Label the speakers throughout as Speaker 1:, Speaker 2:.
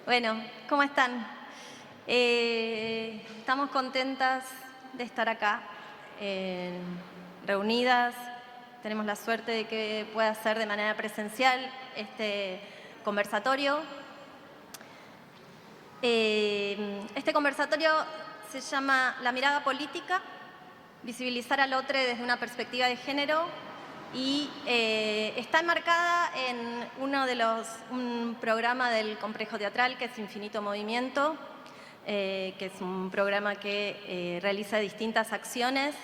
Speaker 1: Bueno, ¿cómo están? Estamos contentas de estar acá, reunidas. Tenemos la suerte de que pueda ser de manera presencial este conversatorio. Este conversatorio se llama La mirada política, visibilizar al otro desde una perspectiva de género, y está enmarcada en un programa del Complejo Teatral que es Infinito Movimiento, que es un programa que realiza distintas acciones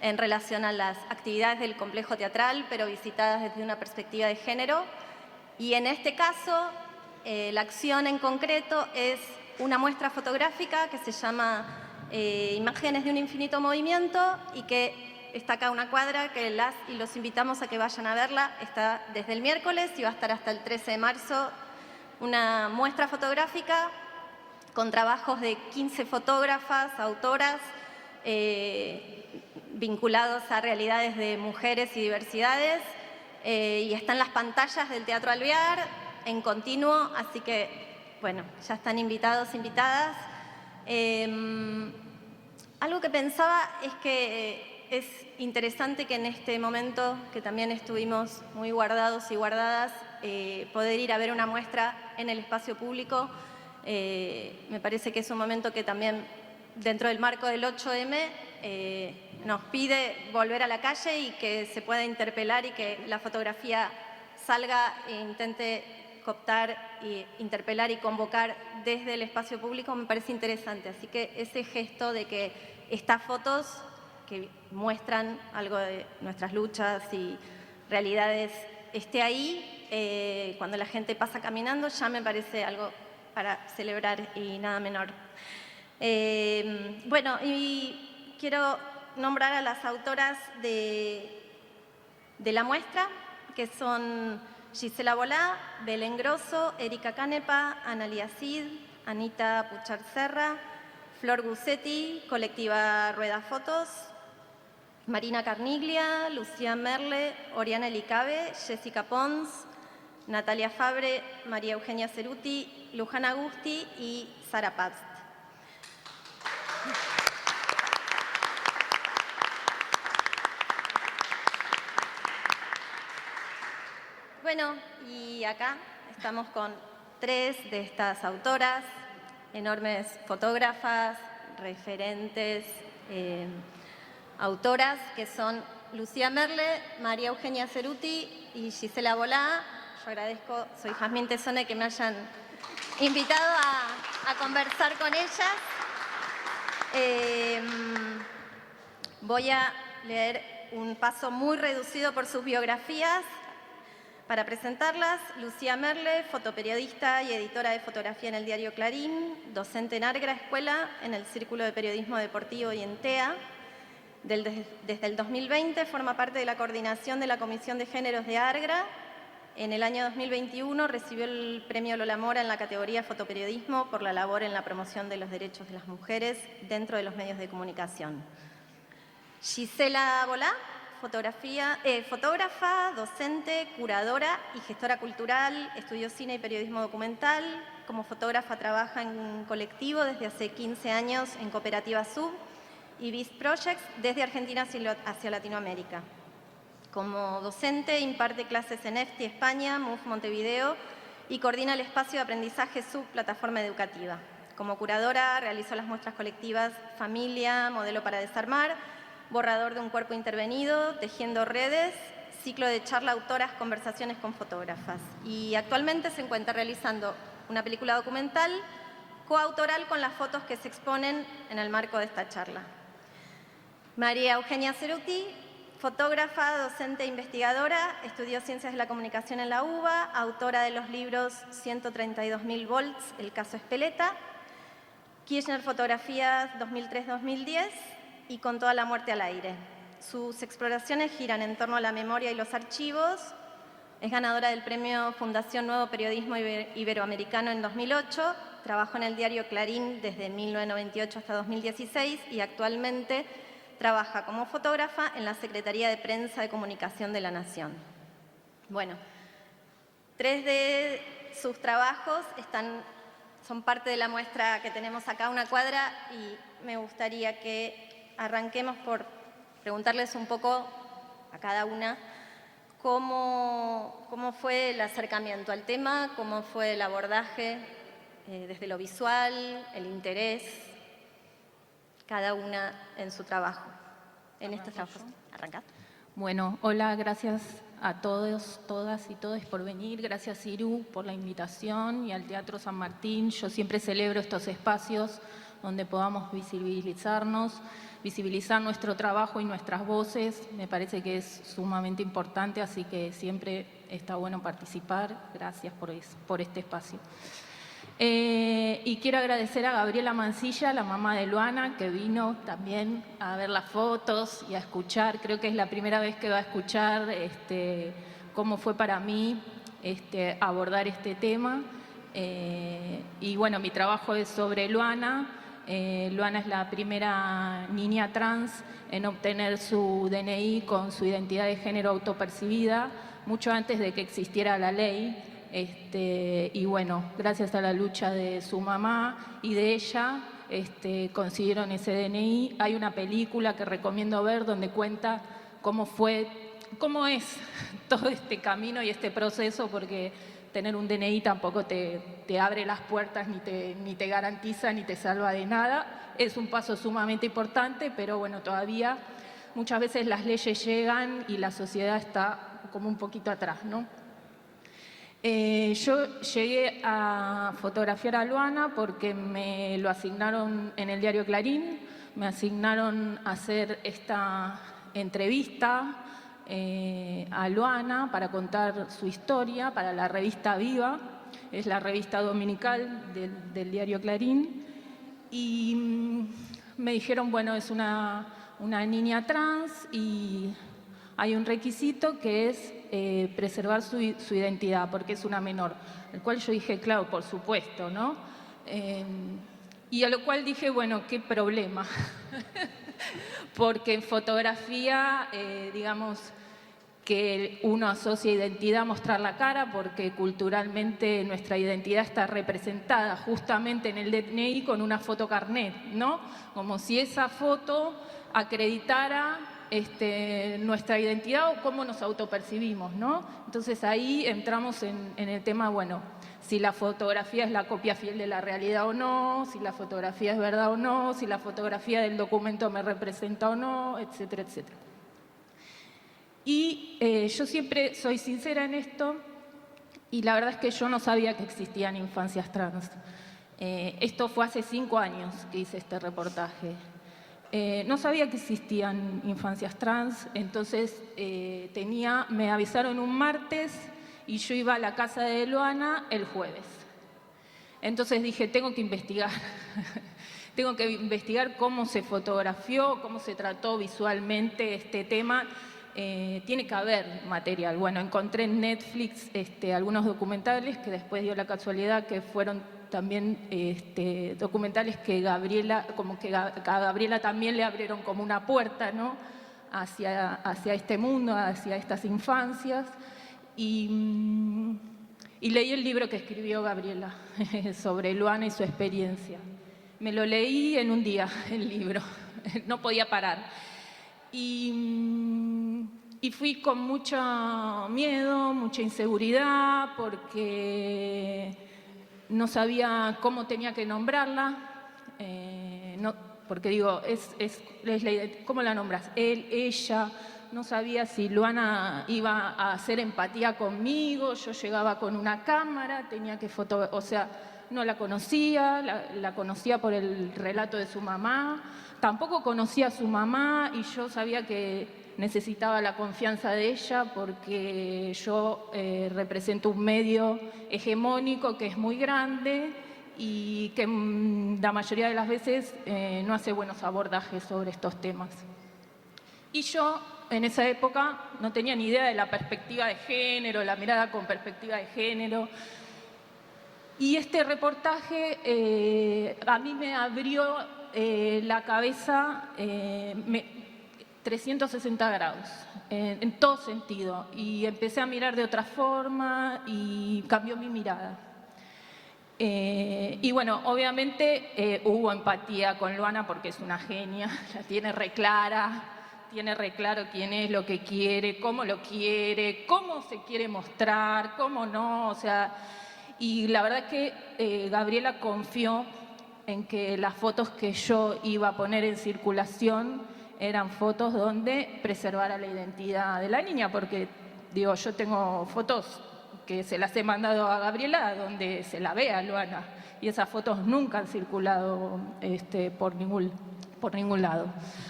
Speaker 1: en relación a las actividades del Complejo Teatral, pero visitadas desde una perspectiva de género. Y en este caso, la acción en concreto es una muestra fotográfica que se llama Imágenes de un infinito movimiento, y que está acá una cuadra que las y los invitamos a que vayan a verla. Está desde el miércoles y va a estar hasta el 13 de marzo. Una muestra fotográfica con trabajos de 15 fotógrafas, autoras, vinculados a realidades de mujeres y diversidades. Y está en las pantallas del Teatro Alvear en continuo, así que, bueno, ya están invitados, invitadas. Algo que pensaba es que es interesante que en este momento, que también estuvimos muy guardados y guardadas, poder ir a ver una muestra en el espacio público. Me parece que es un momento que también, dentro del marco del 8M, nos pide volver a la calle y que se pueda interpelar y que la fotografía salga e intente cooptar, y interpelar y convocar desde el espacio público. Me parece interesante. Así que ese gesto de que estas fotos que muestran algo de nuestras luchas y realidades esté ahí cuando la gente pasa caminando, ya me parece algo para celebrar y nada menor. Bueno, y quiero nombrar a las autoras de la muestra, que son Gisela Bolá, Belén Grosso, Erika Canepa, Analia Cid, Anita Puchar Serra, Flor Gussetti, colectiva Rueda Fotos, Marina Carniglia, Lucía Merle, Oriana Elicabe, Jessica Pons, Natalia Fabre, María Eugenia Ceruti, Luján Agusti y Sara Paz. Bueno, y acá estamos con 3 de estas autoras, enormes fotógrafas, referentes, autoras, que son Lucía Merle, María Eugenia Ceruti y Gisela Bolá. Yo agradezco, soy Jazmín Tesone, que me hayan invitado a conversar con ellas. Voy a leer un paso muy reducido por sus biografías para presentarlas. Lucía Merle, fotoperiodista y editora de fotografía en el diario Clarín, docente en Argra Escuela, en el Círculo de Periodismo Deportivo y en TEA. Desde el 2020 forma parte de la coordinación de la Comisión de Géneros de Argra. En el año 2021 recibió el premio Lola Mora en la categoría Fotoperiodismo por la labor en la promoción de los derechos de las mujeres dentro de los medios de comunicación. Gisela Bolá, fotógrafa, docente, curadora y gestora cultural, estudió cine y periodismo documental. Como fotógrafa trabaja en colectivo desde hace 15 años en Cooperativa Sub y Beast Projects desde Argentina hacia Latinoamérica. Como docente imparte clases en EFTI España, MUF Montevideo, y coordina el espacio de aprendizaje Sub, plataforma educativa. Como curadora realizó las muestras colectivas Familia, Modelo para Desarmar, Borrador de un cuerpo intervenido, Tejiendo redes, ciclo de charla autoras, conversaciones con fotógrafas. Y actualmente se encuentra realizando una película documental coautoral con las fotos que se exponen en el marco de esta charla. María Eugenia Ceruti, fotógrafa, docente e investigadora, estudió Ciencias de la Comunicación en la UBA, autora de los libros 132.000 volts, El caso Espeleta, Kirchner Fotografías 2003-2010 y Con toda la muerte al aire. Sus exploraciones giran en torno a la memoria y los archivos. Es ganadora del premio Fundación Nuevo Periodismo Iberoamericano en 2008. Trabajó en el diario Clarín desde 1998 hasta 2016 y actualmente trabaja como fotógrafa en la Secretaría de Prensa de Comunicación de la Nación. Bueno, 3 de sus trabajos están son parte de la muestra que tenemos acá, una cuadra, y me gustaría que arranquemos por preguntarles un poco a cada una cómo fue el acercamiento al tema, cómo fue el abordaje desde lo visual, el interés, cada una en su trabajo, en estos trabajos. ¿Arrancás?
Speaker 2: Bueno, hola, gracias a todos, todas y todos por venir. Gracias, Iru, por la invitación, y al Teatro San Martín. Yo siempre celebro estos espacios donde podamos visibilizarnos, visibilizar nuestro trabajo y nuestras voces. Me parece que es sumamente importante, así que siempre está bueno participar. Gracias por este espacio. Y quiero agradecer a Gabriela Mancilla, la mamá de Luana, que vino también a ver las fotos y a escuchar. Creo que es la primera vez que va a escuchar cómo fue para mí abordar este tema. Y bueno, mi trabajo es sobre Luana. Luana es la primera niña trans en obtener su DNI con su identidad de género autopercibida, mucho antes de que existiera la ley. Y bueno, gracias a la lucha de su mamá y de ella, consiguieron ese DNI. Hay una película que recomiendo ver donde cuenta cómo es todo este camino y este proceso, porque tener un DNI tampoco te abre las puertas, ni te garantiza, ni te salva de nada. Es un paso sumamente importante, pero bueno, todavía muchas veces las leyes llegan y la sociedad está como un poquito atrás, ¿no? Yo llegué a fotografiar a Luana porque me lo asignaron en el diario Clarín, me asignaron a hacer esta entrevista a Luana para contar su historia para la revista Viva, es la revista dominical del diario Clarín, y me dijeron, bueno, es una niña trans y hay un requisito que es preservar su identidad, porque es una menor. Al cual yo dije, claro, por supuesto, ¿no? Y a lo cual dije, bueno, qué problema. Porque en fotografía, digamos, que uno asocia identidad a mostrar la cara, porque culturalmente nuestra identidad está representada justamente en el DNI con una foto carnet, ¿no? Como si esa foto acreditara nuestra identidad o cómo nos autopercibimos, ¿no? Entonces ahí entramos en el tema, bueno, si la fotografía es la copia fiel de la realidad o no, si la fotografía es verdad o no, si la fotografía del documento me representa o no, etcétera, etcétera. Y yo siempre soy sincera en esto, y la verdad es que yo no sabía que existían infancias trans. Esto fue hace 5 años que hice este reportaje. No sabía que existían infancias trans, entonces me avisaron un martes y yo iba a la casa de Luana el jueves. Entonces dije, tengo que investigar. Tengo que investigar cómo se fotografió, cómo se trató visualmente este tema. Tiene que haber material. Bueno, encontré en Netflix algunos documentales que después dio la casualidad que fueron también documentales que Gabriela, como que a Gabriela también le abrieron como una puerta, ¿no? hacia este mundo, hacia estas infancias. Y leí el libro que escribió Gabriela sobre Luana y su experiencia. Me lo leí en un día, el libro, no podía parar. Y fui con mucho miedo, mucha inseguridad, porque no sabía cómo tenía que nombrarla, porque digo, ¿cómo la nombras? Él, ella, no sabía si Luana iba a hacer empatía conmigo, yo llegaba con una cámara, tenía que o sea, no la conocía, la conocía por el relato de su mamá, tampoco conocía a su mamá y yo sabía que necesitaba la confianza de ella porque yo represento un medio hegemónico que es muy grande y que la mayoría de las veces no hace buenos abordajes sobre estos temas. Y yo en esa época no tenía ni idea de la perspectiva de género, la mirada con perspectiva de género. Y este reportaje a mí me abrió la cabeza 360 grados, en todo sentido. Y empecé a mirar de otra forma y cambió mi mirada. Y bueno, obviamente hubo empatía con Luana porque es una genia, la tiene re claro quién es, lo que quiere, cómo se quiere mostrar, cómo no, o sea, y la verdad es que Gabriela confió en que las fotos que yo iba a poner en circulación eran fotos donde preservara la identidad de la niña, porque digo, yo tengo fotos que se las he mandado a Gabriela donde se la ve a Luana y esas fotos nunca han circulado por ningún lado.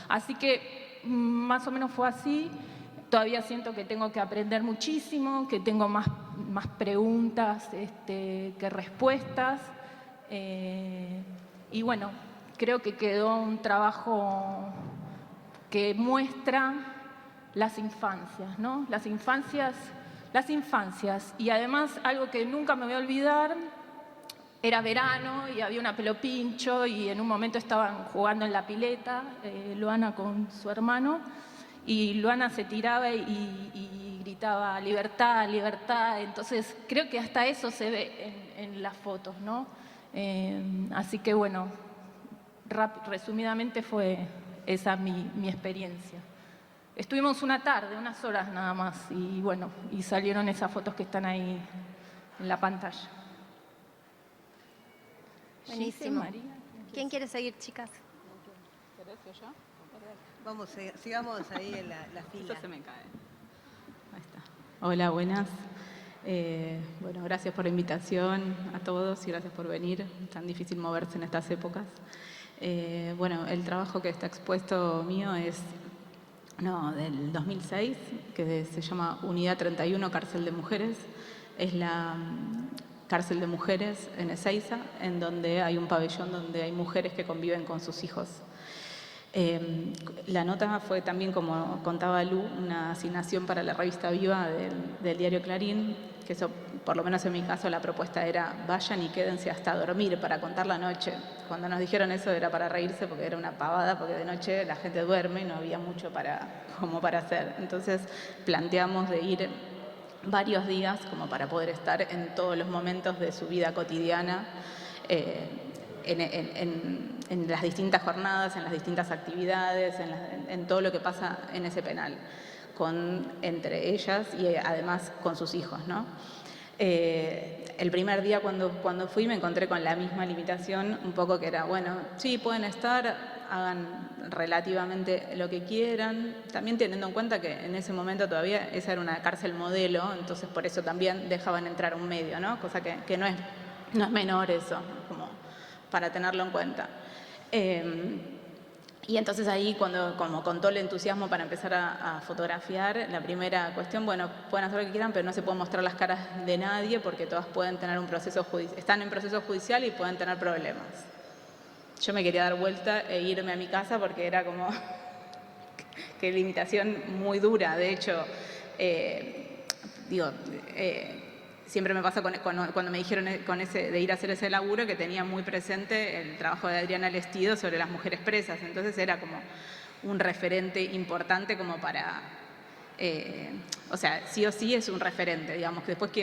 Speaker 2: Así que más o menos fue así. Todavía siento que tengo que aprender muchísimo, que tengo más preguntas que respuestas. Y bueno, creo que quedó un trabajo que muestra las infancias, ¿no? Las infancias. Y además, algo que nunca me voy a olvidar, era verano y había una pelo pincho y en un momento estaban jugando en la pileta, Luana con su hermano, y Luana se tiraba y gritaba libertad, libertad. Entonces creo que hasta eso se ve en las fotos, ¿no? Así que bueno, resumidamente fue esa mi experiencia. Estuvimos una tarde, unas horas nada más, y bueno, y salieron esas fotos que están ahí en la pantalla.
Speaker 1: Buenísimo. ¿Quién quiere seguir, chicas?
Speaker 3: ¿Querés yo?
Speaker 4: Vamos, sigamos ahí en la fila.
Speaker 3: Eso se me cae. Ahí está. Hola, buenas. Bueno, gracias por la invitación a todos y gracias por venir. Es tan difícil moverse en estas épocas. Bueno, el trabajo que está expuesto mío es del 2006, que se llama Unidad 31, Cárcel de Mujeres. Es la cárcel de mujeres en Ezeiza, en donde hay un pabellón donde hay mujeres que conviven con sus hijos. La nota fue también, como contaba Lu, una asignación para la revista Viva del diario Clarín, que eso, por lo menos en mi caso, la propuesta era vayan y quédense hasta dormir para contar la noche. Cuando nos dijeron eso era para reírse porque era una pavada, porque de noche la gente duerme y no había mucho como para hacer. Entonces planteamos de ir varios días como para poder estar en todos los momentos de su vida cotidiana, en las distintas jornadas, en las distintas actividades, en todo lo que pasa en ese penal, entre ellas y además con sus hijos, ¿no? El primer día cuando fui me encontré con la misma limitación, un poco que era, bueno, sí, pueden estar, hagan relativamente lo que quieran, también teniendo en cuenta que en ese momento todavía esa era una cárcel modelo, entonces por eso también dejaban entrar un medio, ¿no? Cosa que no es menor eso, como para tenerlo en cuenta. Y entonces ahí, como con todo el entusiasmo para empezar a fotografiar, la primera cuestión, bueno, pueden hacer lo que quieran, pero no se pueden mostrar las caras de nadie porque todas pueden tener están en proceso judicial y pueden tener problemas. Yo me quería dar vuelta e irme a mi casa porque era como que limitación muy dura. De hecho, siempre me pasa cuando me dijeron de ir a hacer ese laburo que tenía muy presente el trabajo de Adriana Lestido sobre las mujeres presas. Entonces era como un referente importante como para... o sea, sí o sí es un referente, digamos, que después qué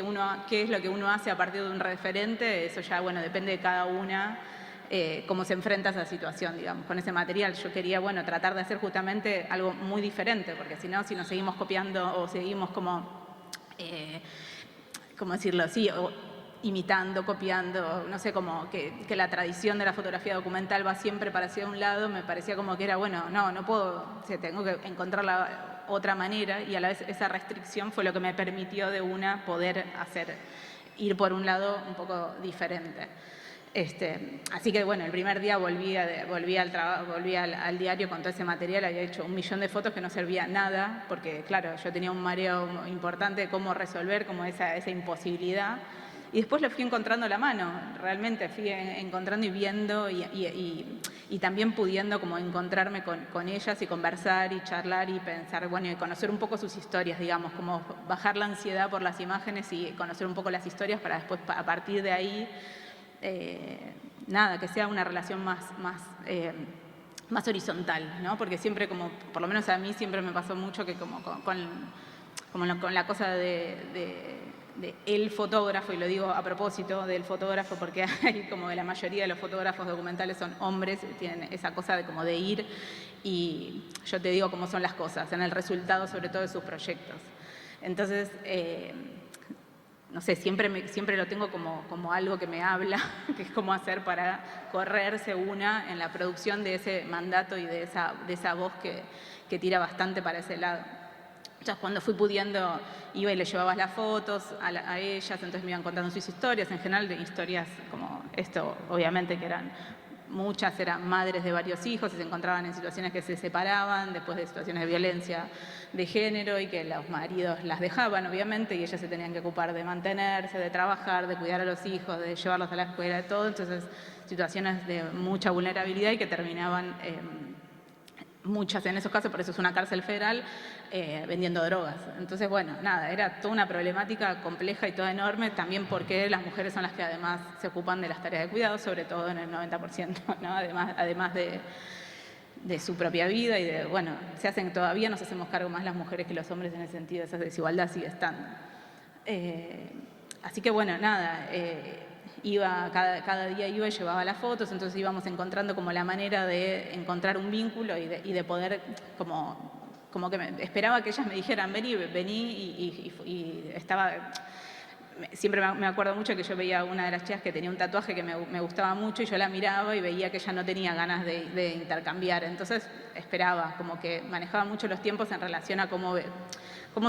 Speaker 3: es lo que uno hace a partir de un referente, eso ya, bueno, depende de cada una, cómo se enfrenta a esa situación, digamos. Con ese material yo quería, bueno, tratar de hacer justamente algo muy diferente, porque si no, si nos seguimos copiando o seguimos como... ¿cómo decirlo? Sí, o imitando, copiando, no sé, como que la tradición de la fotografía documental va siempre para hacia un lado, me parecía como que era, bueno, no puedo, o sea, tengo que encontrar la otra manera, y a la vez esa restricción fue lo que me permitió de poder ir por un lado un poco diferente. Así que bueno, el primer día volví al diario con todo ese material, había hecho 1 millón de fotos que no servía nada, porque claro, yo tenía un mareo importante de cómo resolver, como esa imposibilidad, y después le fui encontrando la mano, realmente fui encontrando y viendo y también pudiendo como encontrarme con ellas y conversar y charlar y pensar, bueno, y conocer un poco sus historias, digamos, como bajar la ansiedad por las imágenes y conocer un poco las historias para después, a partir de ahí, que sea una relación más horizontal, ¿no? Porque siempre, como por lo menos a mí siempre me pasó mucho que con la cosa de el fotógrafo, y lo digo a propósito del fotógrafo porque hay como la mayoría de los fotógrafos documentales son hombres, tienen esa cosa de como de ir, y yo te digo cómo son las cosas, en el resultado sobre todo de sus proyectos. Entonces, no sé, siempre lo tengo como algo que me habla, que es cómo hacer para correrse una en la producción de ese mandato y de esa voz que tira bastante para ese lado. Entonces, cuando fui pudiendo, iba y le llevaba las fotos a ellas, entonces me iban contando sus historias, en general de historias como esto, obviamente que muchas eran madres de varios hijos y se encontraban en situaciones que se separaban después de situaciones de violencia de género y que los maridos las dejaban, obviamente, y ellas se tenían que ocupar de mantenerse, de trabajar, de cuidar a los hijos, de llevarlos a la escuela, de todo. Entonces, situaciones de mucha vulnerabilidad y que terminaban, muchas en esos casos, por eso es una cárcel federal, vendiendo drogas. Entonces, bueno, nada, era toda una problemática compleja y toda enorme, también porque las mujeres son las que además se ocupan de las tareas de cuidado, sobre todo en el 90%, ¿no? Además de su propia vida y de, bueno, todavía nos hacemos cargo más las mujeres que los hombres en ese sentido, esa desigualdad sigue estando. Así que, bueno, nada, cada día iba y llevaba las fotos, entonces íbamos encontrando como la manera de encontrar un vínculo y de poder como que esperaba que ellas me dijeran vení y estaba. Siempre me acuerdo mucho que yo veía a una de las chicas que tenía un tatuaje que me gustaba mucho y yo la miraba y veía que ella no tenía ganas de intercambiar. Entonces esperaba, como que manejaba mucho los tiempos en relación a cómo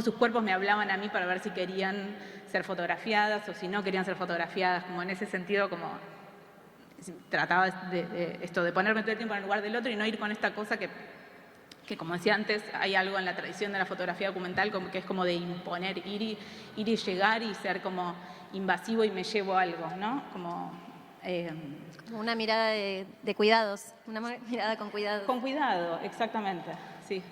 Speaker 3: sus cuerpos me hablaban a mí para ver si querían ser fotografiadas o si no querían ser fotografiadas. Como en ese sentido, como trataba de ponerme todo el tiempo en el lugar del otro y no ir con esta cosa que como decía antes, hay algo en la tradición de la fotografía documental que es como de imponer, ir y llegar y ser como invasivo y me llevo algo, ¿no? Como
Speaker 1: una mirada de cuidados, una mirada con cuidado.
Speaker 3: Con cuidado, exactamente, sí.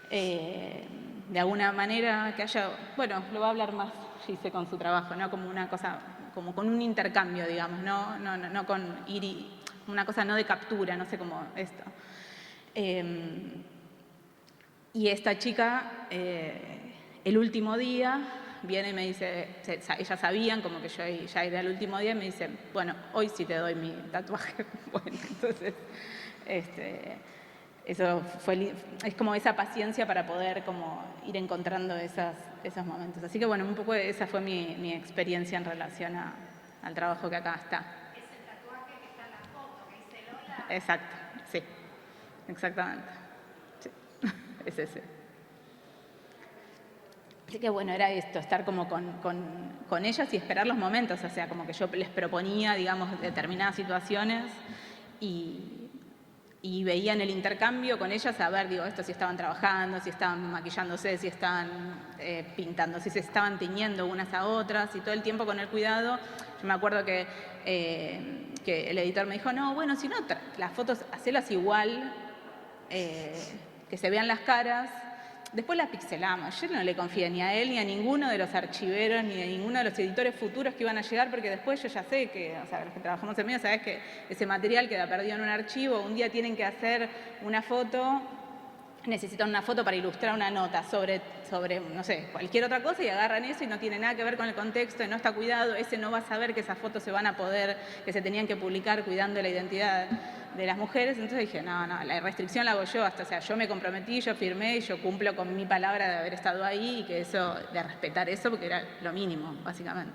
Speaker 3: De alguna manera que haya, bueno, lo va a hablar más Gise con su trabajo, ¿no? Como una cosa, como con un intercambio, digamos, no con ir y una cosa no de captura, no sé cómo esto. Y esta chica, el último día, viene y me dice, ellas sabían como que yo ya era el último día, y me dice, bueno, hoy sí te doy mi tatuaje. Bueno, entonces, eso es como esa paciencia para poder como ir encontrando esos momentos. Así que bueno, un poco esa fue mi experiencia en relación al trabajo que acá está.
Speaker 5: Es el tatuaje que está en la foto, que dice Lola.
Speaker 3: Exacto, sí, exactamente. Sí. Es ese. Así que bueno, era esto, estar como con ellas y esperar los momentos, o sea, como que yo les proponía, digamos, determinadas situaciones y veía en el intercambio con ellas a ver, digo, esto si estaban trabajando, si estaban maquillándose, si estaban pintando, si se estaban tiñendo unas a otras y todo el tiempo con el cuidado. Yo me acuerdo que el editor me dijo, no, bueno, si no, las fotos, hacelas igual, que se vean las caras, después las pixelamos. Yo no le confié ni a él, ni a ninguno de los archiveros, ni a ninguno de los editores futuros que iban a llegar, porque después yo ya sé que, o sea, los que trabajamos en medio, sabés que ese material queda perdido en un archivo, un día tienen que hacer una foto, necesitan una foto para ilustrar una nota sobre, no sé, cualquier otra cosa y agarran eso y no tiene nada que ver con el contexto y no está cuidado, ese no va a saber que esas fotos se van a poder, que se tenían que publicar cuidando la identidad de las mujeres. Entonces dije, no, la restricción la hago yo, o sea, yo me comprometí, yo firmé y yo cumplo con mi palabra de haber estado ahí y que eso, de respetar eso, porque era lo mínimo, básicamente.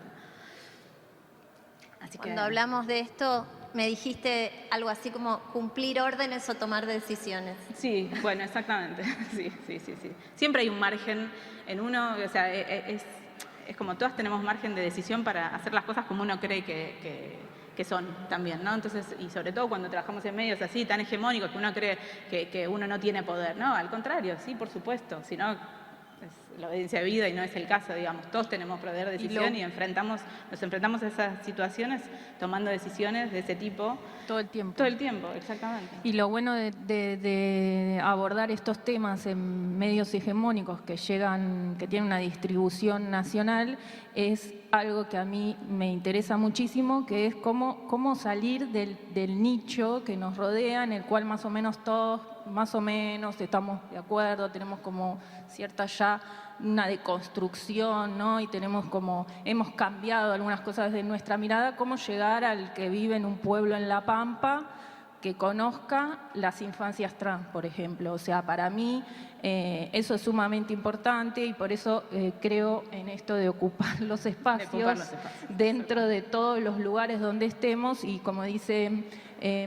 Speaker 3: Así
Speaker 1: Cuando hablamos de esto, me dijiste algo así como cumplir órdenes o tomar decisiones.
Speaker 3: Sí, bueno, exactamente. Sí. Siempre hay un margen en uno, o sea, es como todas tenemos margen de decisión para hacer las cosas como uno cree que son también, ¿no? Entonces, y sobre todo cuando trabajamos en medios así, tan hegemónicos, que uno cree que uno no tiene poder, ¿no? Al contrario, sí, por supuesto, si no es la obediencia de vida y no es el caso, digamos, todos tenemos poder de decisión y nos enfrentamos a esas situaciones tomando decisiones de ese tipo.
Speaker 2: Todo el tiempo.
Speaker 3: Todo el tiempo, exactamente.
Speaker 2: Y lo bueno de abordar estos temas en medios hegemónicos que tienen una distribución nacional, es algo que a mí me interesa muchísimo, que es cómo salir del nicho que nos rodea, en el cual más o menos todos más o menos, estamos de acuerdo, tenemos como cierta ya una deconstrucción, ¿no? Y tenemos como, hemos cambiado algunas cosas de nuestra mirada, cómo llegar al que vive en un pueblo en La Pampa, que conozca las infancias trans, por ejemplo. O sea, para mí eso es sumamente importante y por eso creo en esto de ocupar los espacios, dentro de todos los lugares donde estemos y, como dice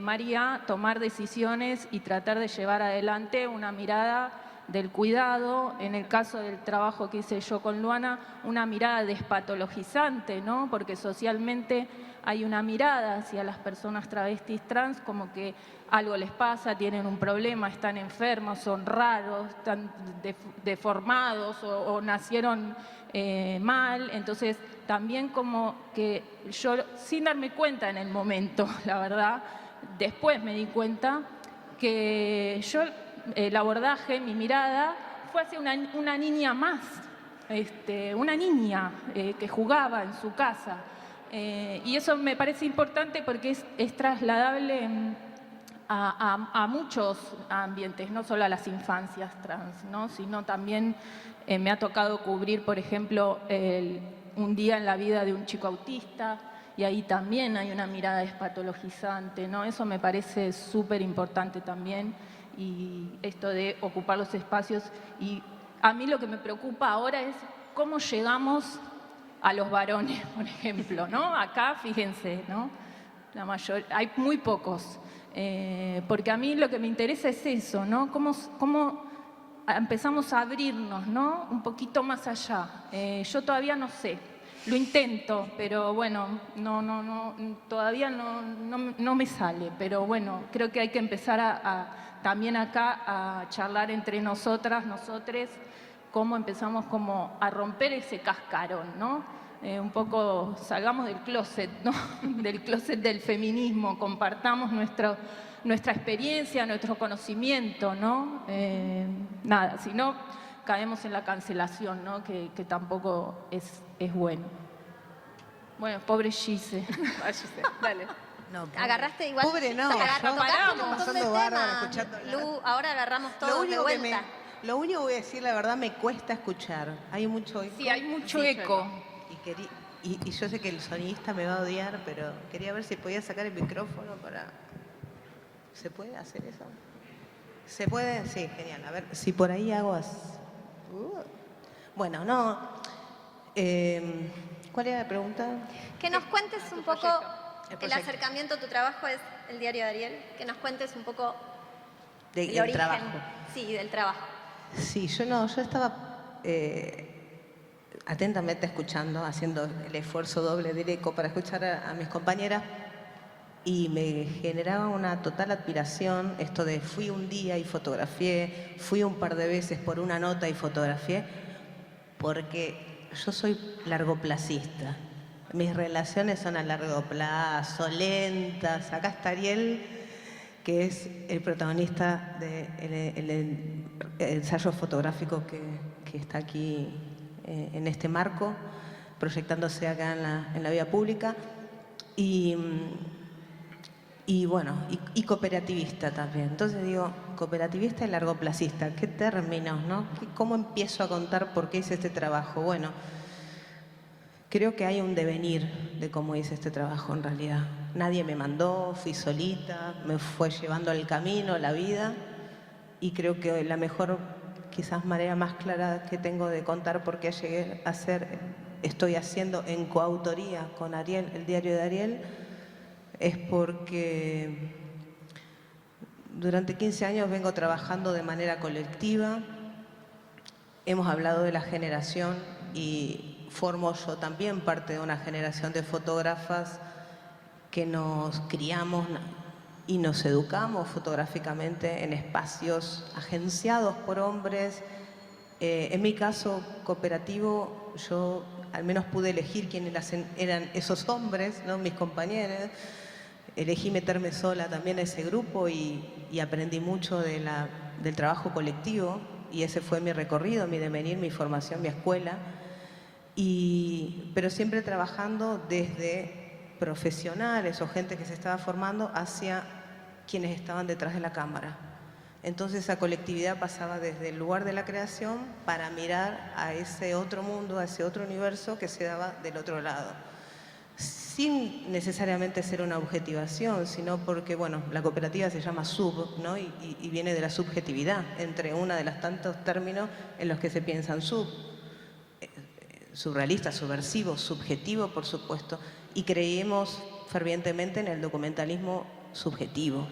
Speaker 2: María, tomar decisiones y tratar de llevar adelante una mirada del cuidado, en el caso del trabajo que hice yo con Luana, una mirada despatologizante, ¿no? Porque socialmente hay una mirada hacia las personas travestis trans como que algo les pasa, tienen un problema, están enfermos, son raros, están deformados o nacieron mal. Entonces, también como que yo, sin darme cuenta en el momento, la verdad, después me di cuenta que yo, el abordaje, mi mirada, fue hacia una niña más, una niña que jugaba en su casa. Y eso me parece importante porque es trasladable a muchos ambientes, no solo a las infancias trans, ¿no? Sino también me ha tocado cubrir, por ejemplo, un día en la vida de un chico autista, y ahí también hay una mirada despatologizante, ¿no? Eso me parece súper importante también, y esto de ocupar los espacios. Y a mí lo que me preocupa ahora es cómo llegamos a los varones, por ejemplo, ¿no? Acá, fíjense, ¿no? Hay muy pocos, porque a mí lo que me interesa es eso, ¿no? Cómo empezamos a abrirnos, ¿no? Un poquito más allá. Yo todavía no sé, lo intento, pero bueno, todavía no me sale, pero bueno, creo que hay que empezar también acá a charlar entre nosotras, nosotres, cómo empezamos como a romper ese cascarón, ¿no? Un poco salgamos del closet, ¿no? Del closet del feminismo, compartamos nuestra experiencia, nuestro conocimiento, ¿no? Nada, si no caemos en la cancelación, ¿no? Que tampoco es bueno. Bueno, pobre Gise.
Speaker 3: Dale.
Speaker 4: No,
Speaker 1: Agarraste igual.
Speaker 4: Pobre no,
Speaker 1: tocaste
Speaker 4: yo
Speaker 1: un montón de
Speaker 4: pasando bárbaro
Speaker 1: temas.
Speaker 4: escuchándola.
Speaker 1: Lu, ahora agarramos
Speaker 4: Lo
Speaker 1: todo de
Speaker 4: único
Speaker 1: vuelta.
Speaker 4: lo único que voy a decir, la verdad, me cuesta escuchar. Hay mucho eco.
Speaker 2: Sí, hay mucho eco.
Speaker 4: Y yo sé que el sonidista me va a odiar, pero quería ver si podía sacar el micrófono para... ¿Se puede hacer eso? ¿Se puede? Sí, genial. A ver, si por ahí hago... Bueno, no... ¿Cuál era la pregunta?
Speaker 1: Que nos cuentes un poco, el
Speaker 4: proyecto.
Speaker 1: acercamiento a tu trabajo es el diario de Ariel, que nos cuentes un poco el
Speaker 4: Del
Speaker 1: origen.
Speaker 4: trabajo.
Speaker 1: Sí, del trabajo.
Speaker 4: Sí, yo estaba atentamente escuchando, haciendo el esfuerzo doble del eco para escuchar a mis compañeras y me generaba una total admiración esto de fui un día y fotografié, fui un par de veces por una nota y fotografié, porque yo soy largoplacista. Mis relaciones son a largo plazo, lentas. Acá está Ariel, que es el protagonista del ensayo fotográfico que está aquí en este marco, proyectándose acá en la vía pública. Y bueno, y cooperativista también. Entonces digo, cooperativista y largoplacista, ¿qué términos, no? ¿Cómo empiezo a contar por qué hice este trabajo? Bueno, creo que hay un devenir de cómo hice este trabajo en realidad. Nadie me mandó, fui solita, me fue llevando el camino, la vida, y creo que la mejor, quizás manera más clara que tengo de contar por qué llegué a hacer, estoy haciendo en coautoría con Ariel, el diario de Ariel, es porque durante 15 años vengo trabajando de manera colectiva. Hemos hablado de la generación y formo yo también parte de una generación de fotógrafas que nos criamos y nos educamos fotográficamente en espacios agenciados por hombres. En mi caso cooperativo, yo al menos pude elegir quiénes eran esos hombres, ¿no? Mis compañeros. Elegí meterme sola también a ese grupo y aprendí mucho del trabajo colectivo, y ese fue mi recorrido, mi devenir, mi formación, mi escuela. Pero siempre trabajando desde profesionales o gente que se estaba formando hacia quienes estaban detrás de la cámara. Entonces esa colectividad pasaba desde el lugar de la creación para mirar a ese otro mundo, a ese otro universo que se daba del otro lado. Sin necesariamente ser una objetivación, sino porque, bueno, la cooperativa se llama sub, ¿no? Y viene de la subjetividad, entre una de los tantos términos en los que se piensan sub. Surrealista, subversivo, subjetivo, por supuesto. Y creímos fervientemente en el documentalismo subjetivo,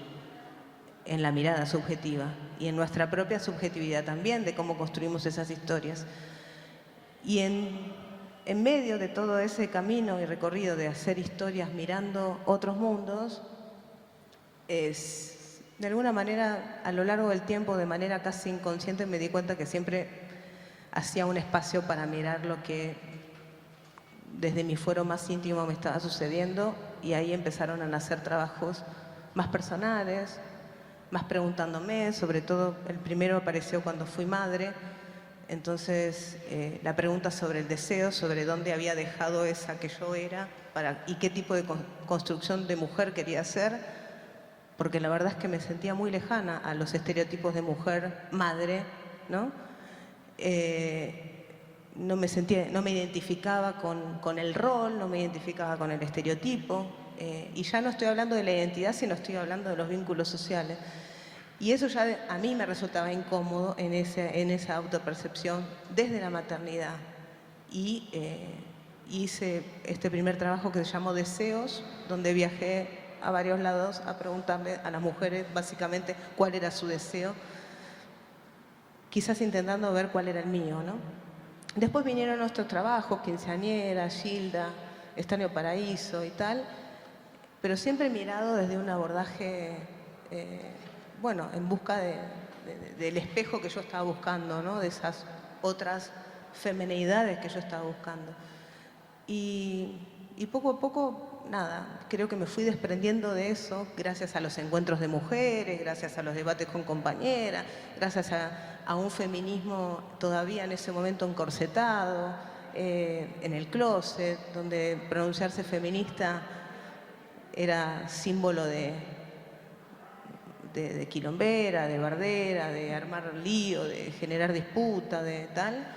Speaker 4: en la mirada subjetiva y en nuestra propia subjetividad también, de cómo construimos esas historias. Y en medio de todo ese camino y recorrido de hacer historias mirando otros mundos, de alguna manera, a lo largo del tiempo, de manera casi inconsciente, me di cuenta que siempre hacía un espacio para mirar lo que desde mi fuero más íntimo me estaba sucediendo, y ahí empezaron a nacer trabajos más personales, más preguntándome, sobre todo el primero apareció cuando fui madre. Entonces, la pregunta sobre el deseo, sobre dónde había dejado esa que yo era y qué tipo de construcción de mujer quería ser, porque la verdad es que me sentía muy lejana a los estereotipos de mujer madre, ¿no? No me identificaba con el rol, no me identificaba con el estereotipo, y ya no estoy hablando de la identidad, sino estoy hablando de los vínculos sociales. Y eso ya a mí me resultaba incómodo en esa autopercepción desde la maternidad. Y hice este primer trabajo que se llamó Deseos, donde viajé a varios lados a preguntarle a las mujeres básicamente cuál era su deseo, quizás intentando ver cuál era el mío, ¿no? Después vinieron nuestros trabajos, Quinceañera, Gilda, Estadio Paraíso y tal, pero siempre mirado desde un abordaje bueno, en busca del espejo que yo estaba buscando, ¿no? De esas otras femineidades que yo estaba buscando. Y poco a poco, nada, creo que me fui desprendiendo de eso gracias a los encuentros de mujeres, gracias a los debates con compañeras, gracias a un feminismo todavía en ese momento encorsetado, en el closet, donde pronunciarse feminista era símbolo de quilombera, de bardera, de armar lío, de generar disputa, de tal.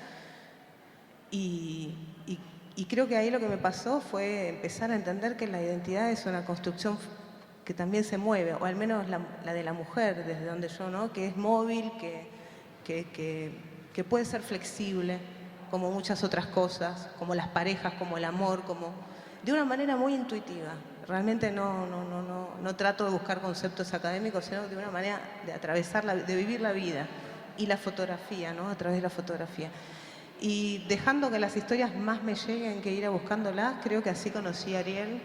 Speaker 4: Y creo que ahí lo que me pasó fue empezar a entender que la identidad es una construcción que también se mueve, o al menos la de la mujer, desde donde yo, ¿no? Que es móvil, que puede ser flexible, como muchas otras cosas, como las parejas, como el amor, como de una manera muy intuitiva. Realmente no trato de buscar conceptos académicos, sino de una manera de atravesar, de vivir la vida y la fotografía, ¿no? A través de la fotografía. Y dejando que las historias más me lleguen que ir a buscándolas, creo que así conocí a Ariel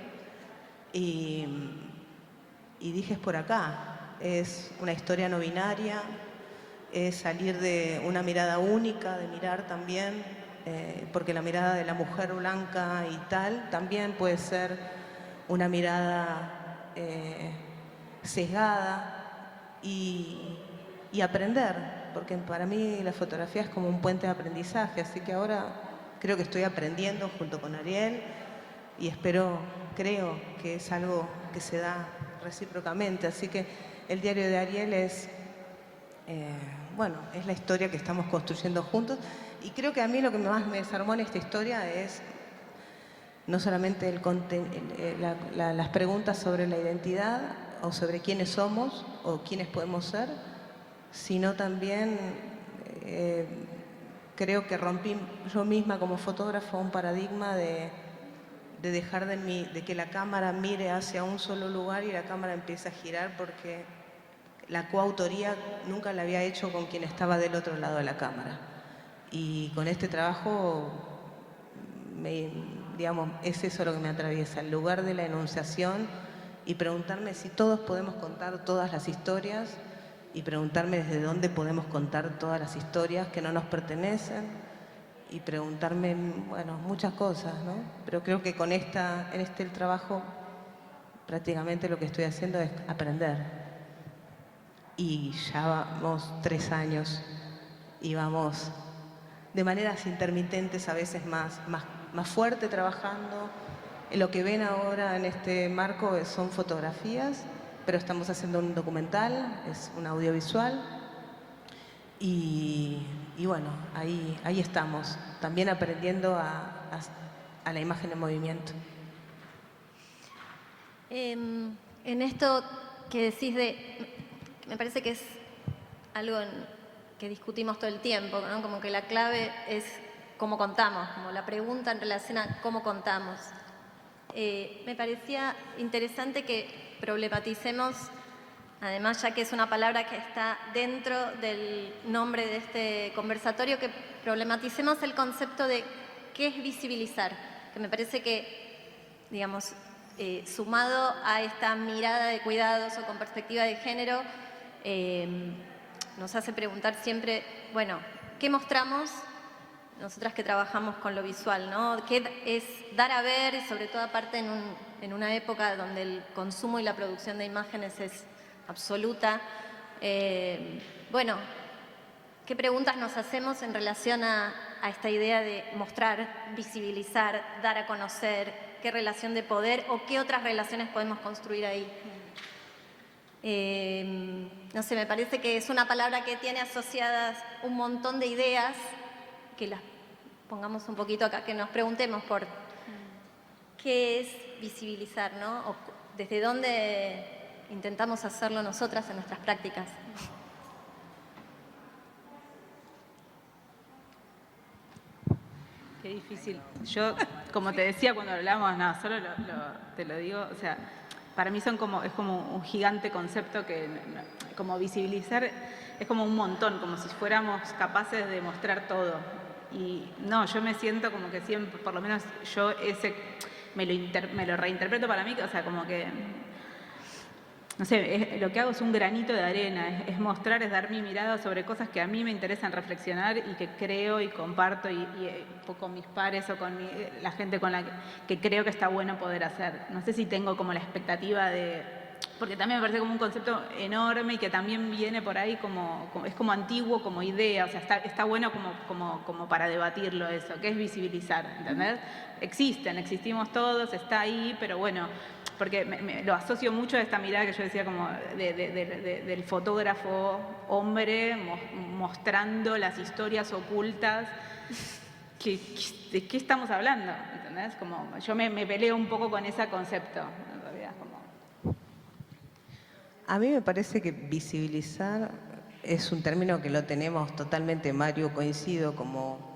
Speaker 4: y dije, es por acá. Es una historia no binaria, es salir de una mirada única, de mirar también, porque la mirada de la mujer blanca y tal también puede ser una mirada sesgada y aprender, porque para mí la fotografía es como un puente de aprendizaje, así que ahora creo que estoy aprendiendo junto con Ariel y creo que es algo que se da recíprocamente, así que el diario de Ariel es, bueno, es la historia que estamos construyendo juntos, y creo que a mí lo que más me desarmó en esta historia es no solamente las preguntas sobre la identidad o sobre quiénes somos o quiénes podemos ser, sino también creo que rompí yo misma como fotógrafa un paradigma de dejar de que la cámara mire hacia un solo lugar y la cámara empiece a girar, porque la coautoría nunca la había hecho con quien estaba del otro lado de la cámara. Y con este trabajo digamos, es eso lo que me atraviesa, el lugar de la enunciación, y preguntarme si todos podemos contar todas las historias, y preguntarme desde dónde podemos contar todas las historias que no nos pertenecen, y preguntarme, bueno, muchas cosas, ¿no? Pero creo que en este trabajo prácticamente lo que estoy haciendo es aprender. Y ya vamos 3 años y vamos de maneras intermitentes, a veces más fuerte trabajando. Lo que ven ahora en este marco son fotografías, pero estamos haciendo un documental, es un audiovisual, Y bueno, ahí estamos, también aprendiendo a la imagen en movimiento.
Speaker 1: En esto que decís me parece que es algo que discutimos todo el tiempo, ¿no? Como que la clave es cómo contamos, como la pregunta en relación a cómo contamos. Me parecía interesante que problematicemos, además ya que es una palabra que está dentro del nombre de este conversatorio, que problematicemos el concepto de qué es visibilizar, que me parece que, digamos, sumado a esta mirada de cuidados o con perspectiva de género, nos hace preguntar siempre, bueno, ¿qué mostramos? Nosotras que trabajamos con lo visual, ¿no? ¿Qué es dar a ver, y sobre todo aparte en una época donde el consumo y la producción de imágenes es absoluta? Bueno, ¿qué preguntas nos hacemos en relación a esta idea de mostrar, visibilizar, dar a conocer? ¿Qué relación de poder o qué otras relaciones podemos construir ahí? No sé, me parece que es una palabra que tiene asociadas un montón de ideas, que las pongamos un poquito acá, que nos preguntemos por qué es visibilizar, ¿no? O desde dónde intentamos hacerlo nosotras en nuestras prácticas.
Speaker 3: Qué difícil. Yo, como te decía cuando hablamos, no, solo te lo digo, o sea, para mí es como un gigante concepto que, como visibilizar, es como un montón, como si fuéramos capaces de mostrar todo. Y no, yo me siento como que siempre, por lo menos yo me lo reinterpreto para mí, o sea, como que, no sé, lo que hago es un granito de arena, es mostrar, es dar mi mirada sobre cosas que a mí me interesan reflexionar y que creo y comparto y con mis pares o con la gente con la que creo que está bueno poder hacer. No sé si tengo como la expectativa porque también me parece como un concepto enorme y que también viene por ahí es como antiguo, como idea, o sea, está bueno como para debatirlo eso, ¿qué es visibilizar? ¿Entendés? Existimos todos, está ahí, pero bueno, porque lo asocio mucho a esta mirada que yo decía como del fotógrafo hombre mostrando las historias ocultas. ¿De qué estamos hablando? ¿Entendés? Como, yo me peleo un poco con ese concepto, en realidad.
Speaker 4: A mí me parece que visibilizar es un término que lo tenemos totalmente, Mario, coincido, como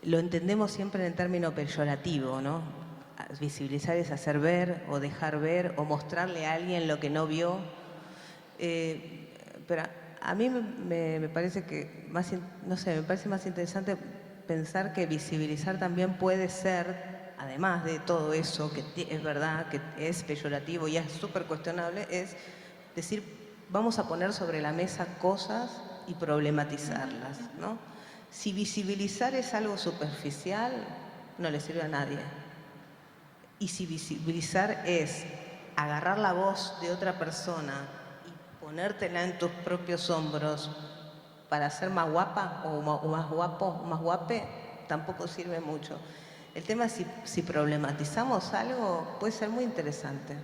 Speaker 4: lo entendemos siempre en el término peyorativo, ¿no? Visibilizar es hacer ver o dejar ver o mostrarle a alguien lo que no vio. Pero a mí me parece que me parece más interesante pensar que visibilizar también puede ser, además de todo eso, que es verdad, que es peyorativo y es súper cuestionable, es decir, vamos a poner sobre la mesa cosas y problematizarlas, ¿no? Si visibilizar es algo superficial, no le sirve a nadie. Y si visibilizar es agarrar la voz de otra persona y ponértela en tus propios hombros para ser más guapa o más guapo o más guape, tampoco sirve mucho. El tema es si problematizamos algo, puede ser muy interesante,